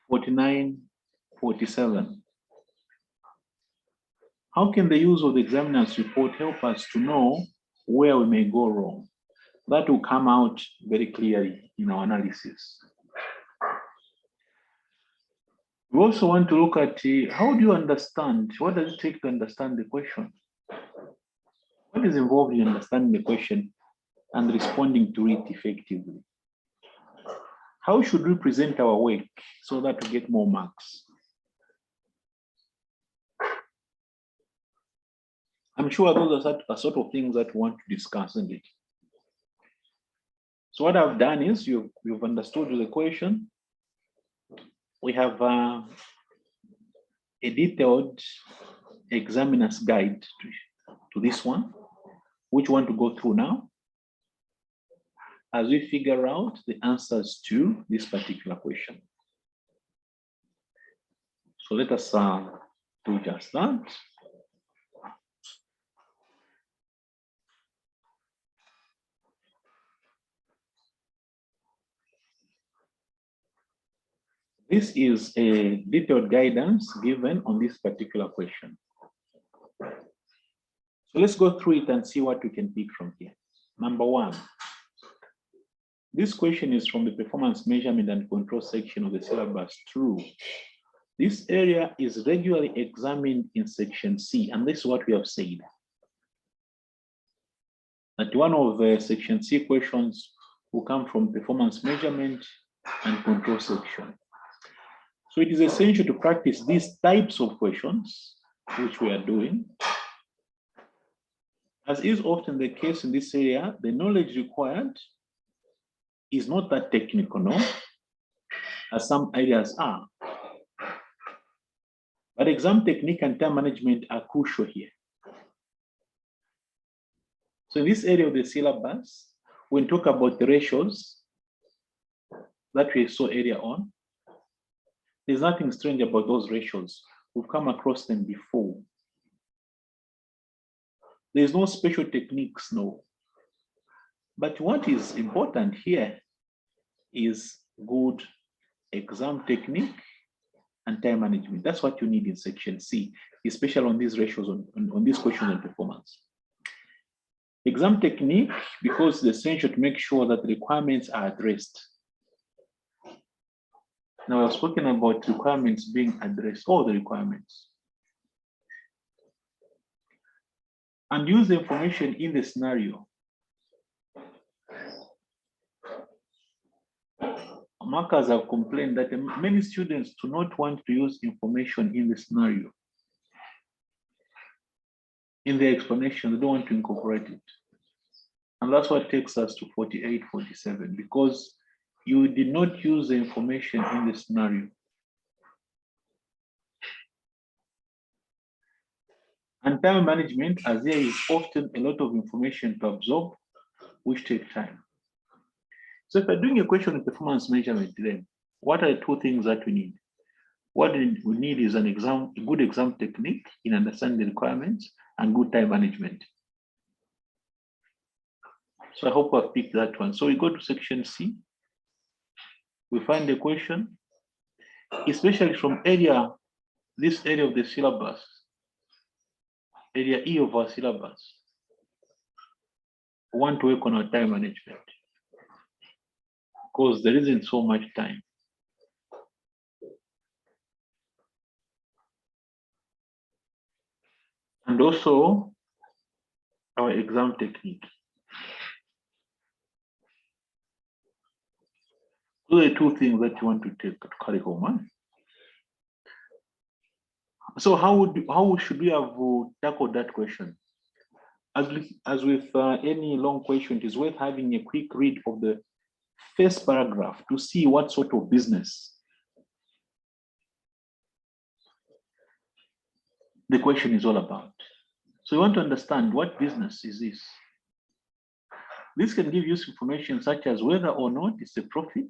49, 47. How can the use of the examiner's report help us to know where we may go wrong? That will come out very clearly in our analysis. We also want to look at how do you understand, what does it take to understand the question? What is involved in understanding the question and responding to it effectively? How should we present our work so that we get more marks? I'm sure those are sort of things that we want to discuss, isn't it? So what I've done is you've understood the question. We have a detailed examiner's guide to this one, which we want to go through now as we figure out the answers to this particular question. So let us do just that. This is a detailed guidance given on this particular question. So let's go through it and see what we can pick from here. Number 1, this question is from the performance measurement and control section of the syllabus. True. This area is regularly examined in section C, and this is what we have said. That one of the section C questions will come from performance measurement and control section. So it is essential to practice these types of questions, which we are doing. As is often the case in this area, the knowledge required is not that technical, no, as some areas are. But exam technique and time management are crucial here. So in this area of the syllabus, when we talk about the ratios that we saw earlier on, there's nothing strange about those ratios. We've come across them before. There's no special techniques, no. But what is important here is good exam technique and time management. That's what you need in section C, especially on these ratios, on these questions on performance. Exam technique, because it's essential to make sure that the requirements are addressed. Now, I've spoken about requirements being addressed, all the requirements. And use the information in the scenario. Markers have complained that many students do not want to use information in the scenario. In their explanation, they don't want to incorporate it. And that's what takes us to 48, 47, because you did not use the information in the scenario. And time management, as there is often a lot of information to absorb, which take time. So if we're doing a question on performance measurement, then what are the two things that we need? What we need is a good exam technique in understanding the requirements and good time management. So I hope I've picked that one. So we go to section C. We find the question, especially from this area of the syllabus, area E of our syllabus. We want to work on our time management because there isn't so much time. And also our exam technique. Those are the two things that you want to take to carry home. So how should we have tackled that question? As with any long question, it is worth having a quick read of the first paragraph to see what sort of business the question is all about. So you want to understand what business is this. This can give you information such as whether or not it's a profit,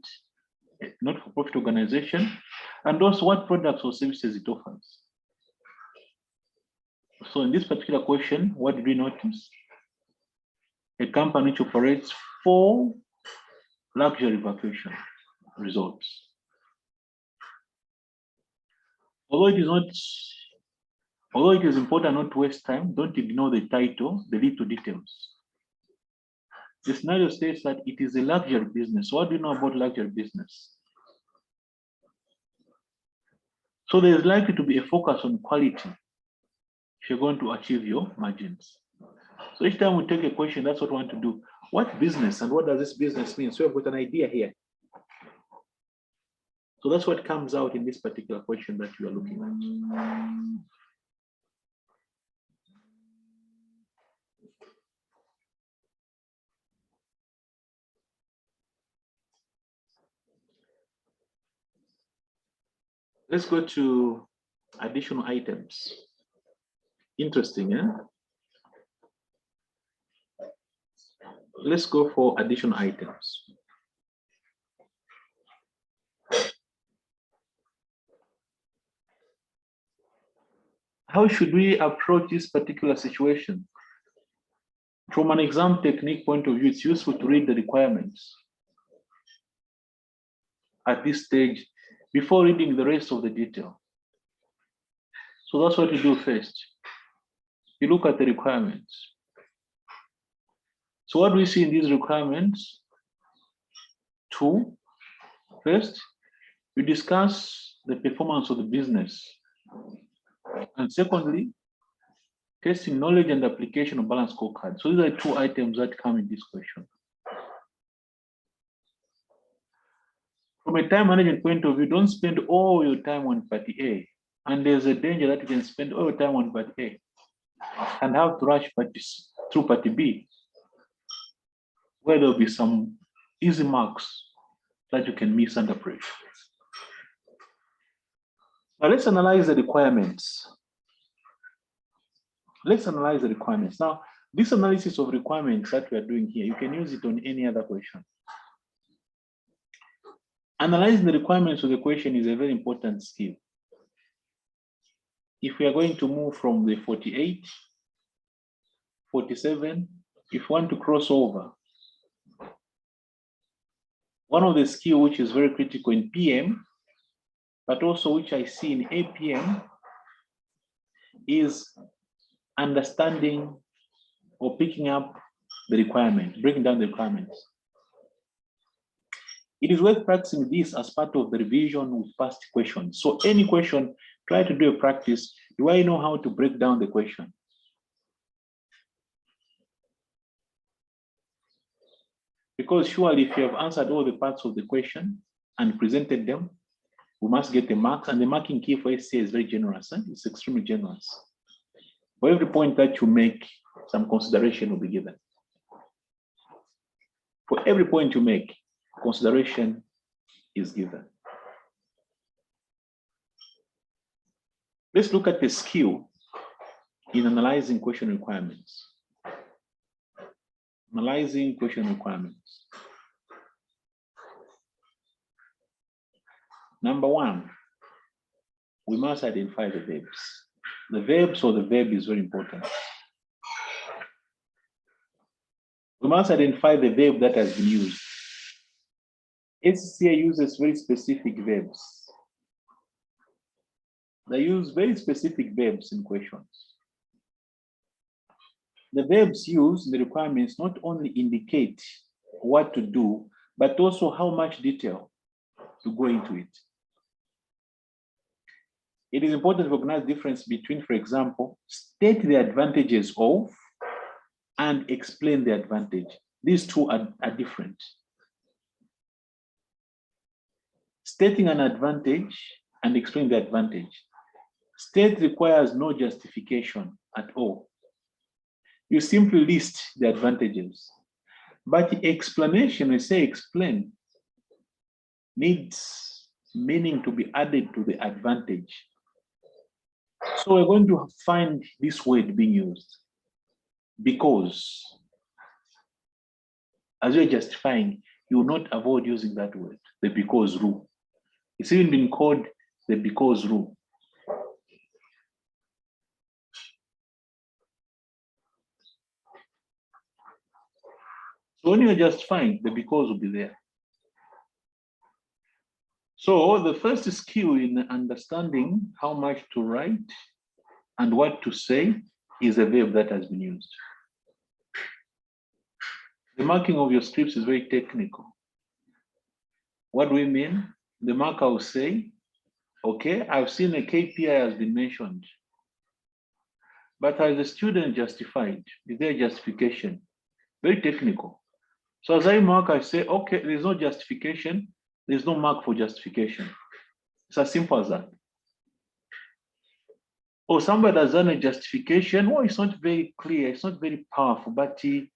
not-for-profit organization, and also what products or services it offers. So in this particular question, what did we notice? A company which operates 4 luxury vacation resorts. Although it is important not to waste time, don't ignore the title, the little details. The scenario states that it is a luxury business. What do you know about luxury business? So there is likely to be a focus on quality if you're going to achieve your margins. So each time we take a question, that's what we want to do. What business and what does this business mean? So we've got an idea here. So that's what comes out in this particular question that you are looking at. Let's go to additional items. Interesting, eh? Let's go for additional items. How should we approach this particular situation? From an exam technique point of view, it's useful to read the requirements at this stage before reading the rest of the detail. So that's what you do first. You look at the requirements. So what do we see in these requirements? 2, first, we discuss the performance of the business. And secondly, testing knowledge and application of balance scorecard. So these are 2 items that come in this question. From a time management point of view, don't spend all your time on party A. And there's a danger that you can spend all your time on party A and have to rush through party B, where there'll be some easy marks that you can miss under pressure. Now let's analyze the requirements. Let's analyze the requirements. Now, this analysis of requirements that we are doing here, you can use it on any other question. Analyzing the requirements of the question is a very important skill. If we are going to move from the 48, 47, if we want to cross over, one of the skills which is very critical in PM, but also which I see in APM, is understanding or picking up the requirement, breaking down the requirements. It is worth practicing this as part of the revision with past questions. So any question, try to do a practice. Do I know how to break down the question? Because surely if you have answered all the parts of the question and presented them, we must get the marks, and the marking key for SCA is very generous. It's extremely generous. For every point that you make, some consideration will be given. For every point you make, consideration is given. Let's look at the skill in analyzing question requirements. Analyzing question requirements. Number one, we must identify the verbs. The verbs or the verb is very important. We must identify the verb that has been used. SCA uses very specific verbs. They use very specific verbs in questions. The verbs used in the requirements not only indicate what to do, but also how much detail to go into it. It is important to recognize the difference between, for example, state the advantages of and explain the advantage. These two are different. Stating an advantage and explain the advantage. State requires no justification at all. You simply list the advantages. But the explanation, we say explain, needs meaning to be added to the advantage. So we're going to find this word being used. Because, as you're justifying, you will not avoid using that word, the because rule. It's even been called the because rule. So when you're justifying, the because will be there. So the first skill in understanding how much to write and what to say is a verb that has been used. The marking of your scripts is very technical. What do we mean? The marker will say, okay, I've seen a KPI has been mentioned, but has the student justified? Is there justification? Very technical. So as I mark, I say, okay, there's no justification. There's no mark for justification. It's as simple as that. Or somebody has done a justification. Oh, it's not very clear. It's not very powerful, but it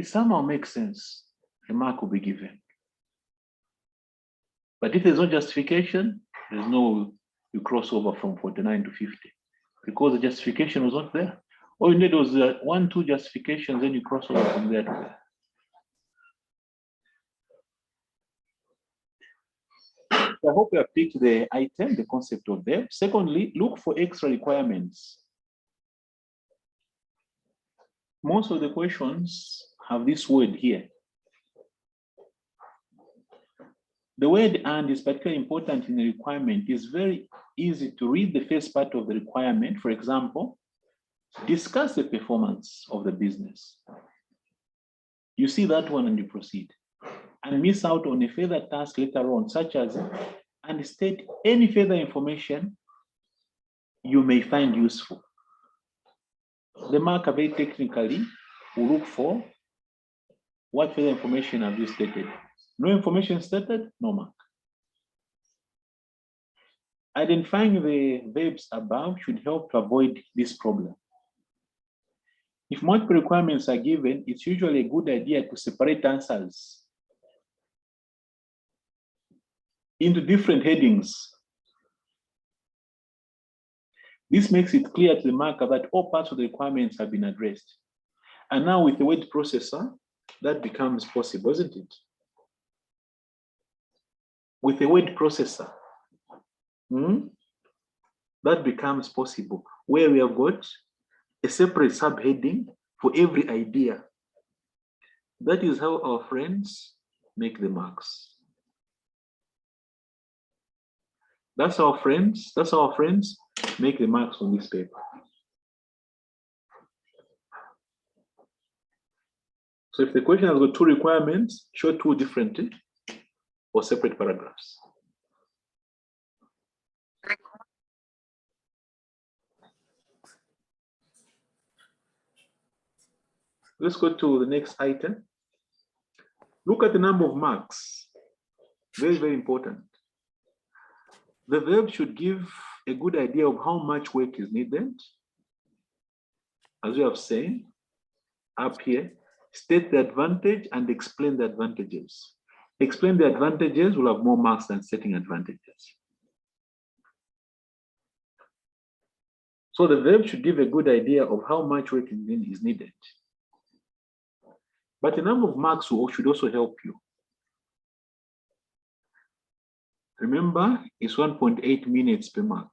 somehow makes sense. A mark will be given. But if there's no justification, there's no, you cross over from 49 to 50 because the justification was not there. All you need was 1, 2 justifications, then you cross over from there to there. I hope you have picked the item, the concept of them. Secondly, look for extra requirements. Most of the questions have this word here. The word and is particularly important in the requirement. It's very easy to read the first part of the requirement. For example, discuss the performance of the business. You see that one and you proceed. And miss out on a further task later on, such as and state any further information you may find useful. The marker very technically will look for what further information have you stated. No information stated, no mark. Identifying the verbs above should help to avoid this problem. If multiple requirements are given, it's usually a good idea to separate answers into different headings. This makes it clear to the marker that all parts of the requirements have been addressed. And now with the word processor, that becomes possible, isn't it? With the word processor, that becomes possible, where we have got a separate subheading for every idea. That is how our friends make the marks. That's our friends make the marks on this paper. So if the question has got two requirements, show two different or separate paragraphs. Let's go to the next item. Look at the number of marks. Very, very important. The verb should give a good idea of how much work is needed. As we have said up here, state the advantage and explain the advantages. Explain the advantages will have more marks than stating advantages. So the verb should give a good idea of how much work is needed. But the number of marks should also help you. Remember, it's 1.8 minutes per mark.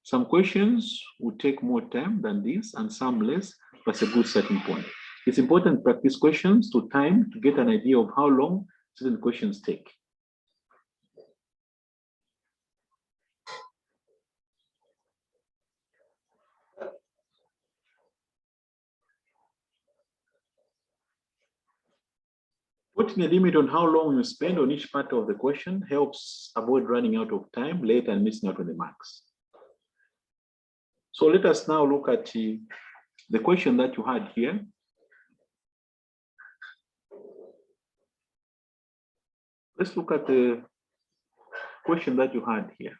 Some questions will take more time than this and some less, but it's a good starting point. It's important to practice questions to time to get an idea of how long certain questions take. Putting a limit on how long you spend on each part of the question helps avoid running out of time later and missing out on the marks. So let us now look at the question that you had here. Let's look at the question that you had here.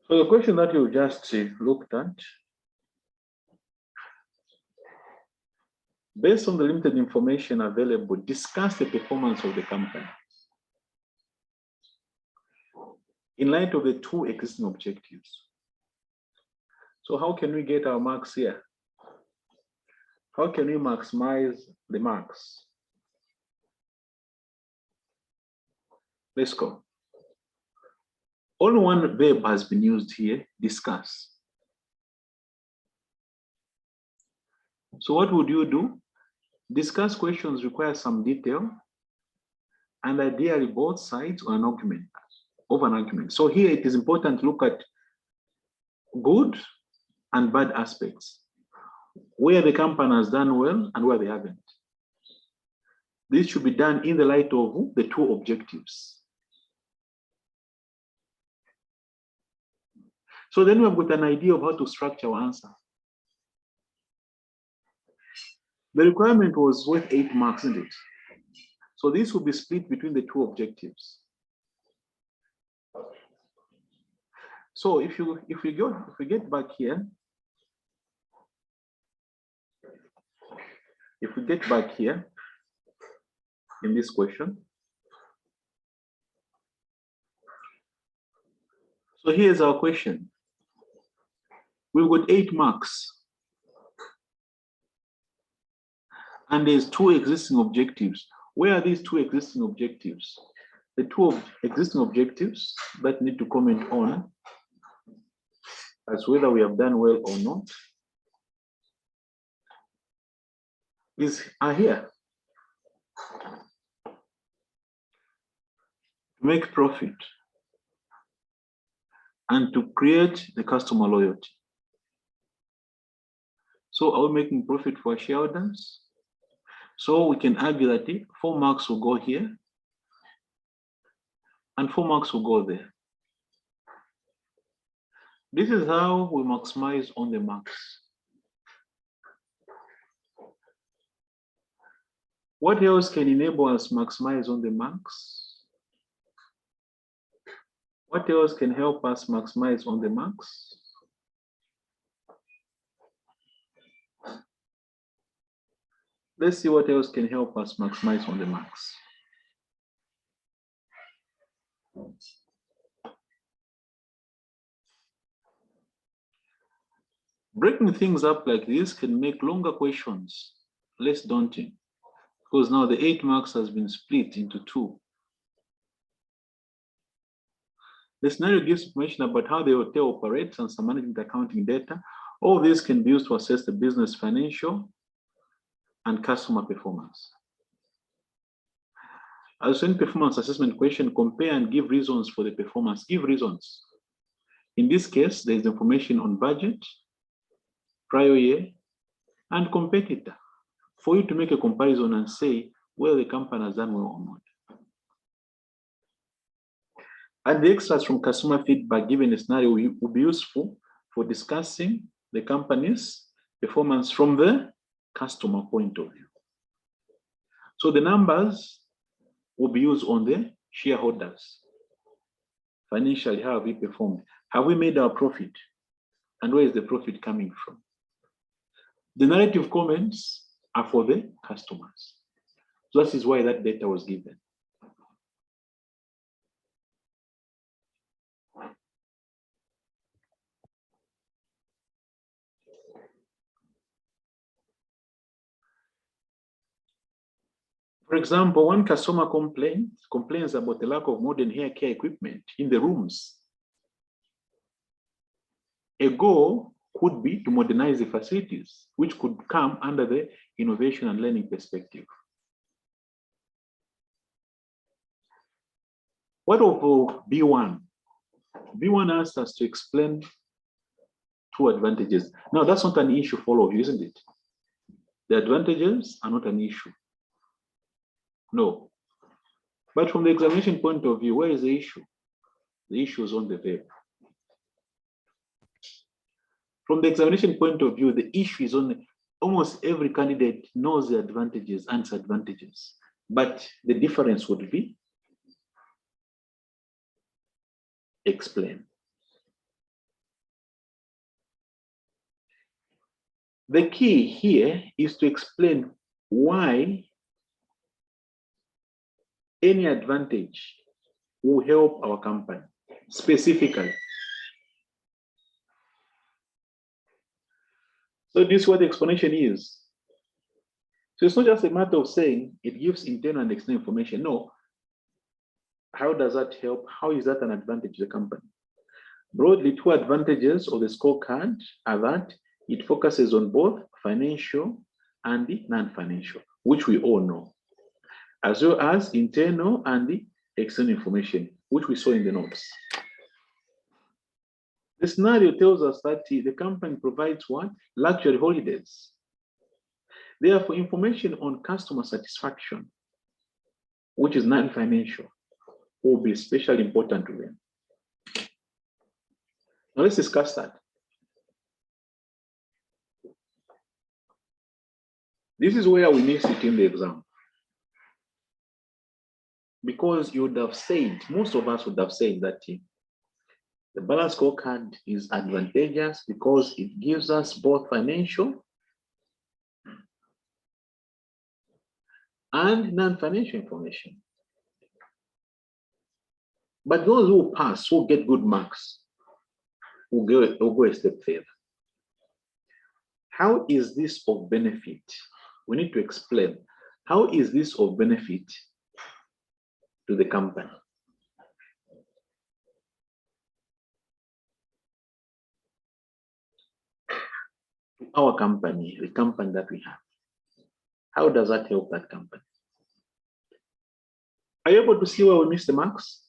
So the question that you just looked at, based on the limited information available, discuss the performance of the company in light of the two existing objectives. So how can we get our marks here? How can we maximize the marks? Let's go. Only one verb has been used here, discuss. So what would you do? Discuss questions require some detail and ideally both sides of an argument. So here it is important to look at good and bad aspects, where the company has done well and where they haven't. This should be done in the light of the two objectives. So then we've got an idea of how to structure our answer. The requirement was worth 8 marks, isn't it? So this will be split between the two objectives. So if we get back here, in this question, so here's our question. We've got 8 marks. And there's 2 existing objectives. Where are these 2 existing objectives? The 2 existing objectives that need to comment on as whether we have done well or not are here. To make profit and to create the customer loyalty. So are we making profit for shareholders? So we can argue that 4 marks will go here and 4 marks will go there. This is how we maximize on the marks. What else can enable us maximize on the marks? What else can help us maximize on the marks? Let's see what else can help us maximize on the marks. Breaking things up like this can make longer questions less daunting, because now the 8 marks has been split into 2. The scenario gives information about how the hotel operates and some management accounting data. All this can be used to assess the business financial and customer performance. As in performance assessment question, compare and give reasons for the performance. Give reasons. In this case, there is information on budget, prior year, and competitor, for you to make a comparison and say whether the company has done well or not. And the extras from customer feedback given a scenario will be useful for discussing the company's performance from the customer point of view. So the numbers will be used on the shareholders. Financially, how have we performed? Have we made our profit? And where is the profit coming from? The narrative comments are for the customers. So that is why that data was given. For example, one customer complains about the lack of modern hair care equipment in the rooms. A goal could be to modernize the facilities, which could come under the innovation and learning perspective. What of B1? B1 asked us to explain 2 advantages. Now, that's not an issue for all of you, isn't it? The advantages are not an issue. No. But from the examination point of view, where is the issue? The issue is on the verb. From the examination point of view, the issue is on almost every candidate knows the advantages and disadvantages, but the difference would be explain. The key here is to explain why any advantage will help our company specifically. So this is what the explanation is. So it's not just a matter of saying it gives internal and external information. No. How does that help? How is that an advantage to the company? Broadly, 2 advantages of the scorecard are that it focuses on both financial and the non-financial, which we all know, as well as internal and the external information, which we saw in the notes. The scenario tells us that the company provides what? Luxury holidays. Therefore, information on customer satisfaction, which is non-financial, will be especially important to them. Now let's discuss that. This is where we miss it in the exam. Because you would have said, most of us would have said that the balanced scorecard is advantageous because it gives us both financial and non-financial information. But those who pass, who get good marks, will go a step further. How is this of benefit? We need to explain. How is this of benefit to the company? To our company, the company that we have. How does that help that company? Are you able to see where we miss the marks?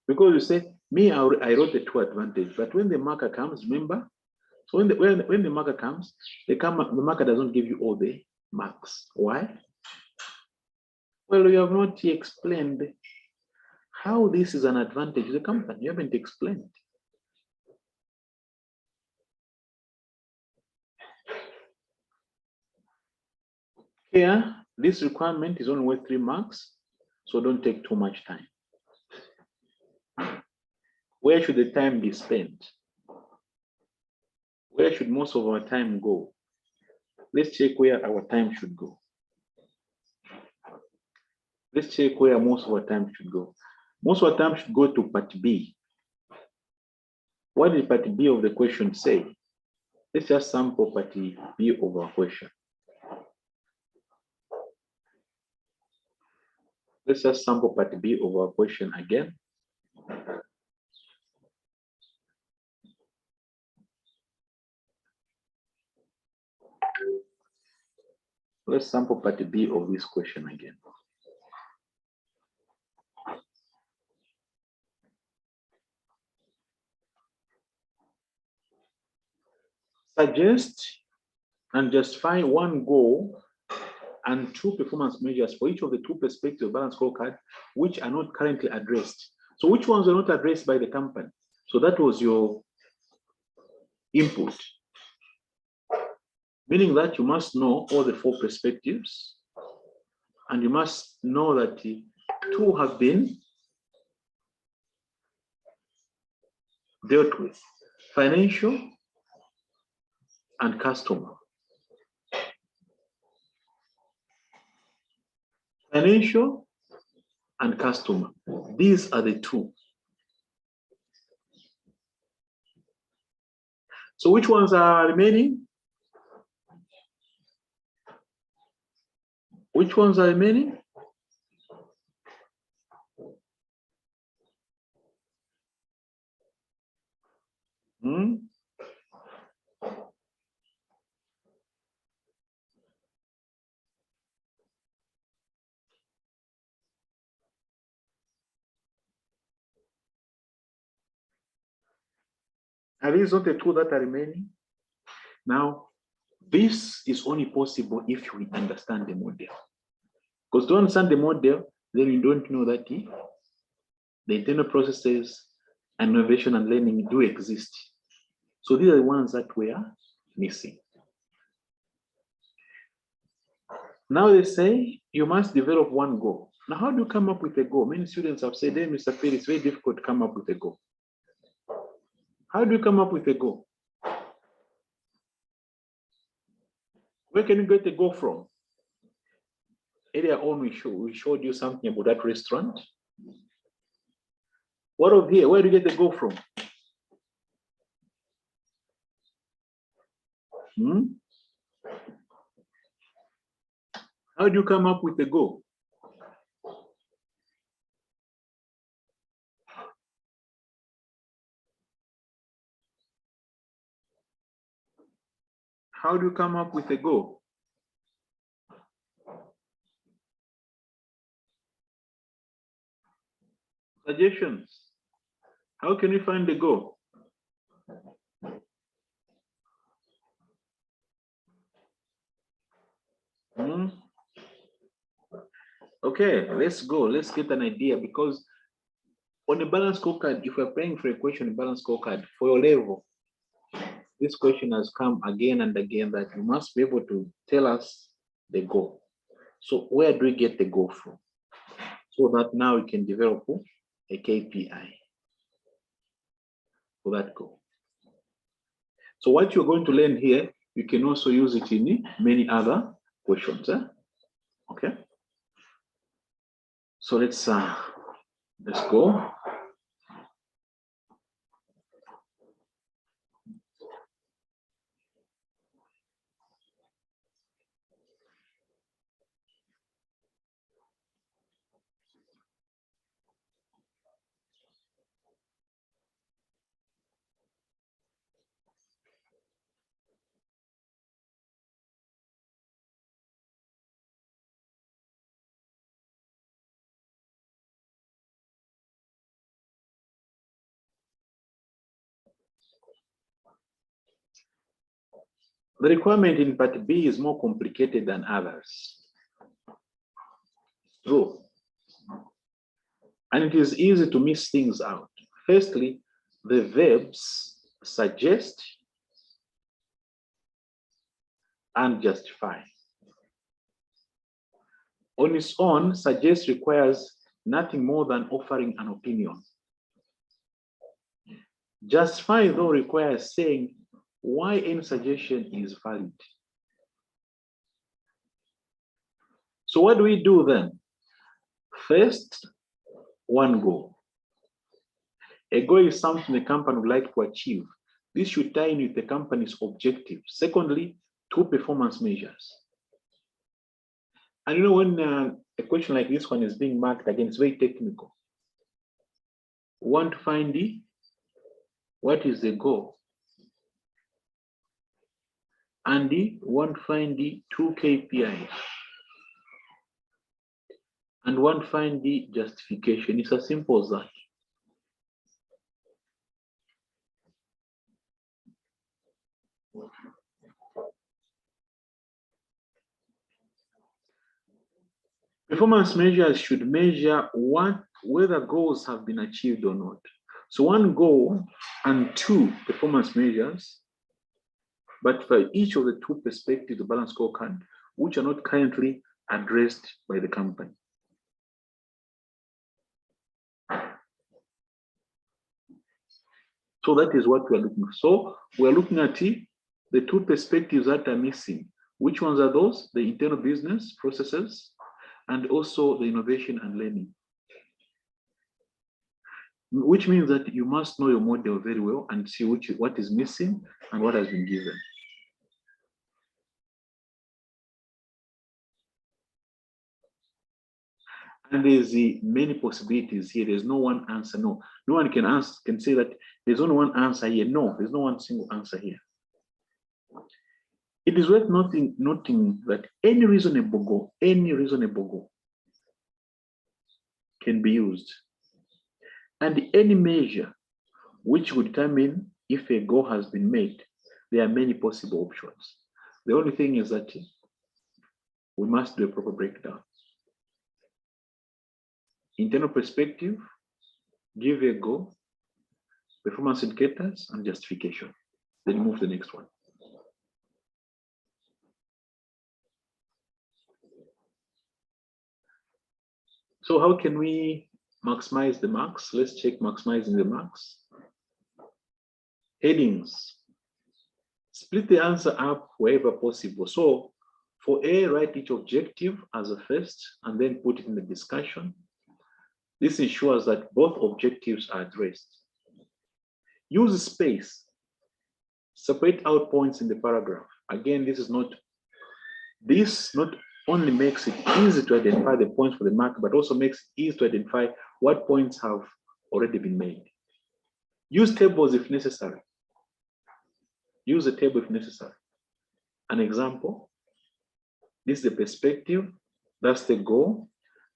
Because you say, me, I wrote the 2 advantages, but when the marker comes, remember? So when the marker comes, the marker doesn't give you all the marks. Why? Well, you have not explained how this is an advantage to the company. You haven't explained. Here, this requirement is only worth 3 marks, so don't take too much time. Where should the time be spent? Where should most of our time go? Let's check where our time should go. Let's check where most of our time should go. Most of our time should go to part B. What did part B of the question say? Let's just sample part B of our question. Let's just sample part B of our question again. Let's sample part B of this question again. Suggest and justify one goal and 2 performance measures for each of the 2 perspectives of balance scorecard, which are not currently addressed. So which ones are not addressed by the company? So that was your input. Meaning that you must know all the 4 perspectives, and you must know that 2 have been dealt with: financial and customer. Financial and customer. These are the 2. So which ones are remaining? Which ones are remaining? Are these not the 2 that are remaining? Now, this is only possible if we understand the model. Because to understand the model, then you don't know that the internal processes and innovation and learning do exist. So these are the ones that we are missing. Now they say you must develop one goal. Now, how do you come up with a goal? Many students have said, hey, Mr. Phil, it's very difficult to come up with a goal. How do you come up with a goal? Where can you get a goal from? Earlier on, we showed you something about that restaurant. What of here? Where do you get the goal from? How do you come up with the goal? How do you come up with a goal? Suggestions. How can we find the goal? Okay, let's go. Let's get an idea, because on the balance scorecard, if we're playing for a question in balance scorecard for your level, this question has come again and again that you must be able to tell us the goal. So where do we get the goal from? So that now we can develop a KPI for that goal. So what you're going to learn here, you can also use it in many other questions. Okay. So let's go. The requirement in part B is more complicated than others. True. And it is easy to miss things out. Firstly, the verbs suggest and justify. on its own, suggest requires nothing more than offering an opinion. Justify, though, requires saying why any suggestion is valid. So what do we do then? First, one goal. A goal is something the company would like to achieve. This should tie in with the company's objective. Secondly, 2 performance measures. And you know, when a question like this one is being marked, again, it's very technical. We want to find what is the goal. And we want to find the 2 KPIs. And want to find the justification. It's as simple as that. Performance measures should measure whether goals have been achieved or not. So 1 goal and 2 performance measures, but for each of the 2 perspectives, the balance scorecard, which are not currently addressed by the company. So that is what we are looking for. So we are looking at the 2 perspectives that are missing. Which ones are those? The internal business processes and also the innovation and learning. Which means that you must know your model very well and see what is missing and what has been given. And there's many possibilities here. There's no one answer. No one can say that there's only one answer here. No, there's no one single answer here. It is worth noting that any reasonable goal can be used. And any measure which would determine if a goal has been made, there are many possible options. The only thing is that we must do a proper breakdown. Internal perspective, give a goal, performance indicators, and justification. Then move to the next one. So how can we maximize the marks? Let's check maximizing the marks. Headings. Split the answer up wherever possible. So for A, write each objective as a first and then put it in the discussion. This ensures that both objectives are addressed. Use space. Separate out points in the paragraph. Again, this not only makes it easy to identify the points for the mark, but also makes it easy to identify what points have already been made. Use tables if necessary. Use a table if necessary. An example, this is the perspective, that's the goal,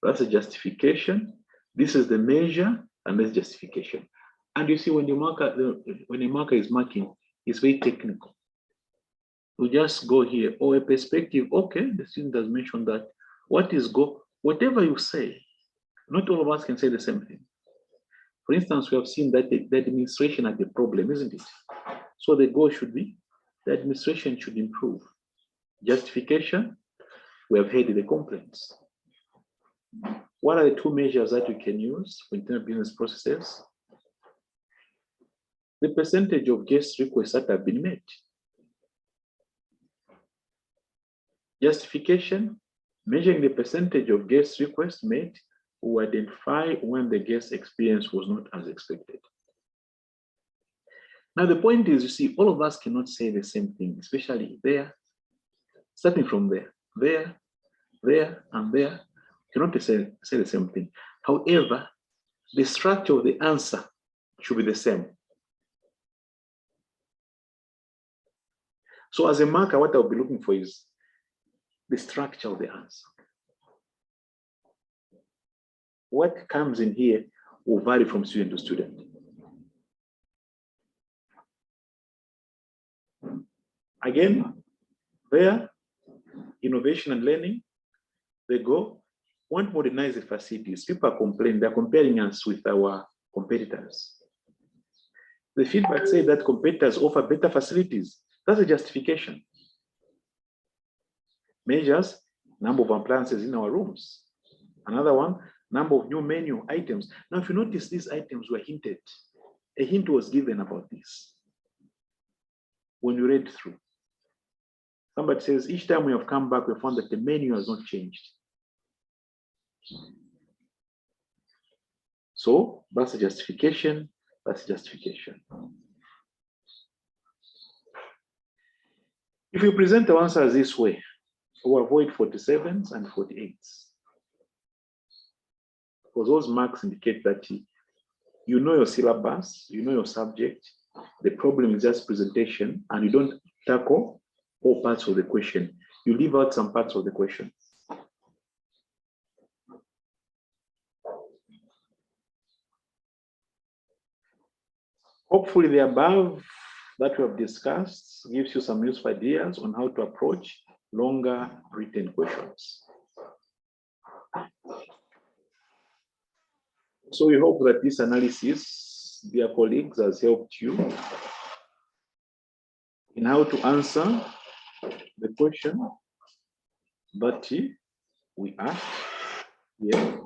that's the justification, this is the measure, and this justification. And you see, when a marker is marking, it's very technical. We just go here, or a perspective, okay, the student has mentioned that. What is goal? Whatever you say, not all of us can say the same thing. For instance, we have seen that the administration had a problem, isn't it? So the goal should be, the administration should improve. Justification, we have heard the complaints. What are the 2 measures that we can use for internal business processes? The percentage of guest requests that have been made. Justification, measuring the percentage of guest requests made, will identify when the guest experience was not as expected. Now the point is, you see, all of us cannot say the same thing, especially there, starting from there, and there, cannot say the same thing. However, the structure of the answer should be the same. So as a marker, what I'll be looking for is the structure of the answer. What comes in here will vary from student to student. Again, there, innovation and learning, they go, want to modernize the facilities. People are complaining, they're comparing us with our competitors. The feedback says that competitors offer better facilities. That's a justification. Measures, number of appliances in our rooms. Another one, number of new menu items. Now, if you notice, these items were hinted. A hint was given about this when you read through. Somebody says, each time we have come back, we found that the menu has not changed. So that's a justification. That's justification. If you present the answers this way, we'll avoid 47s and 48s. Because those marks indicate that you know your syllabus, you know your subject, the problem is just presentation, and you don't tackle all parts of the question. You leave out some parts of the question. Hopefully the above that we have discussed gives you some useful ideas on how to approach longer written questions. So we hope that this analysis, dear colleagues, has helped you in how to answer the question that we asked here.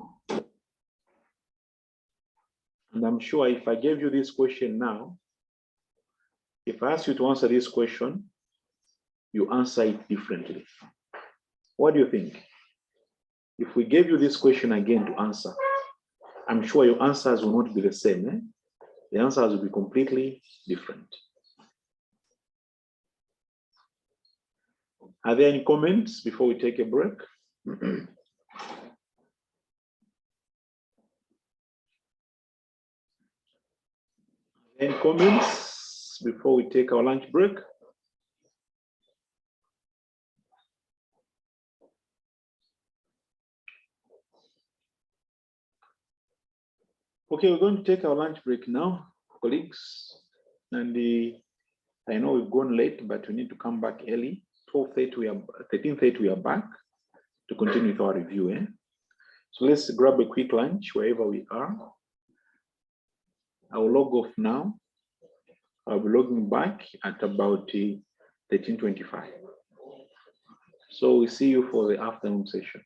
And I'm sure if I gave you this question now, if I ask you to answer this question, you answer it differently. What do you think? If we gave you this question again to answer, I'm sure your answers will not be the same. Eh? The answers will be completely different. Are there any comments before we take a break? Any comments before we take our lunch break? Okay, we're going to take our lunch break now, colleagues. And I know we've gone late, but we need to come back early. 13:30 we are back to continue with our review. Eh? So let's grab a quick lunch wherever we are. I'll log off now. I'll be logging back at about 13:25. So we see you for the afternoon session.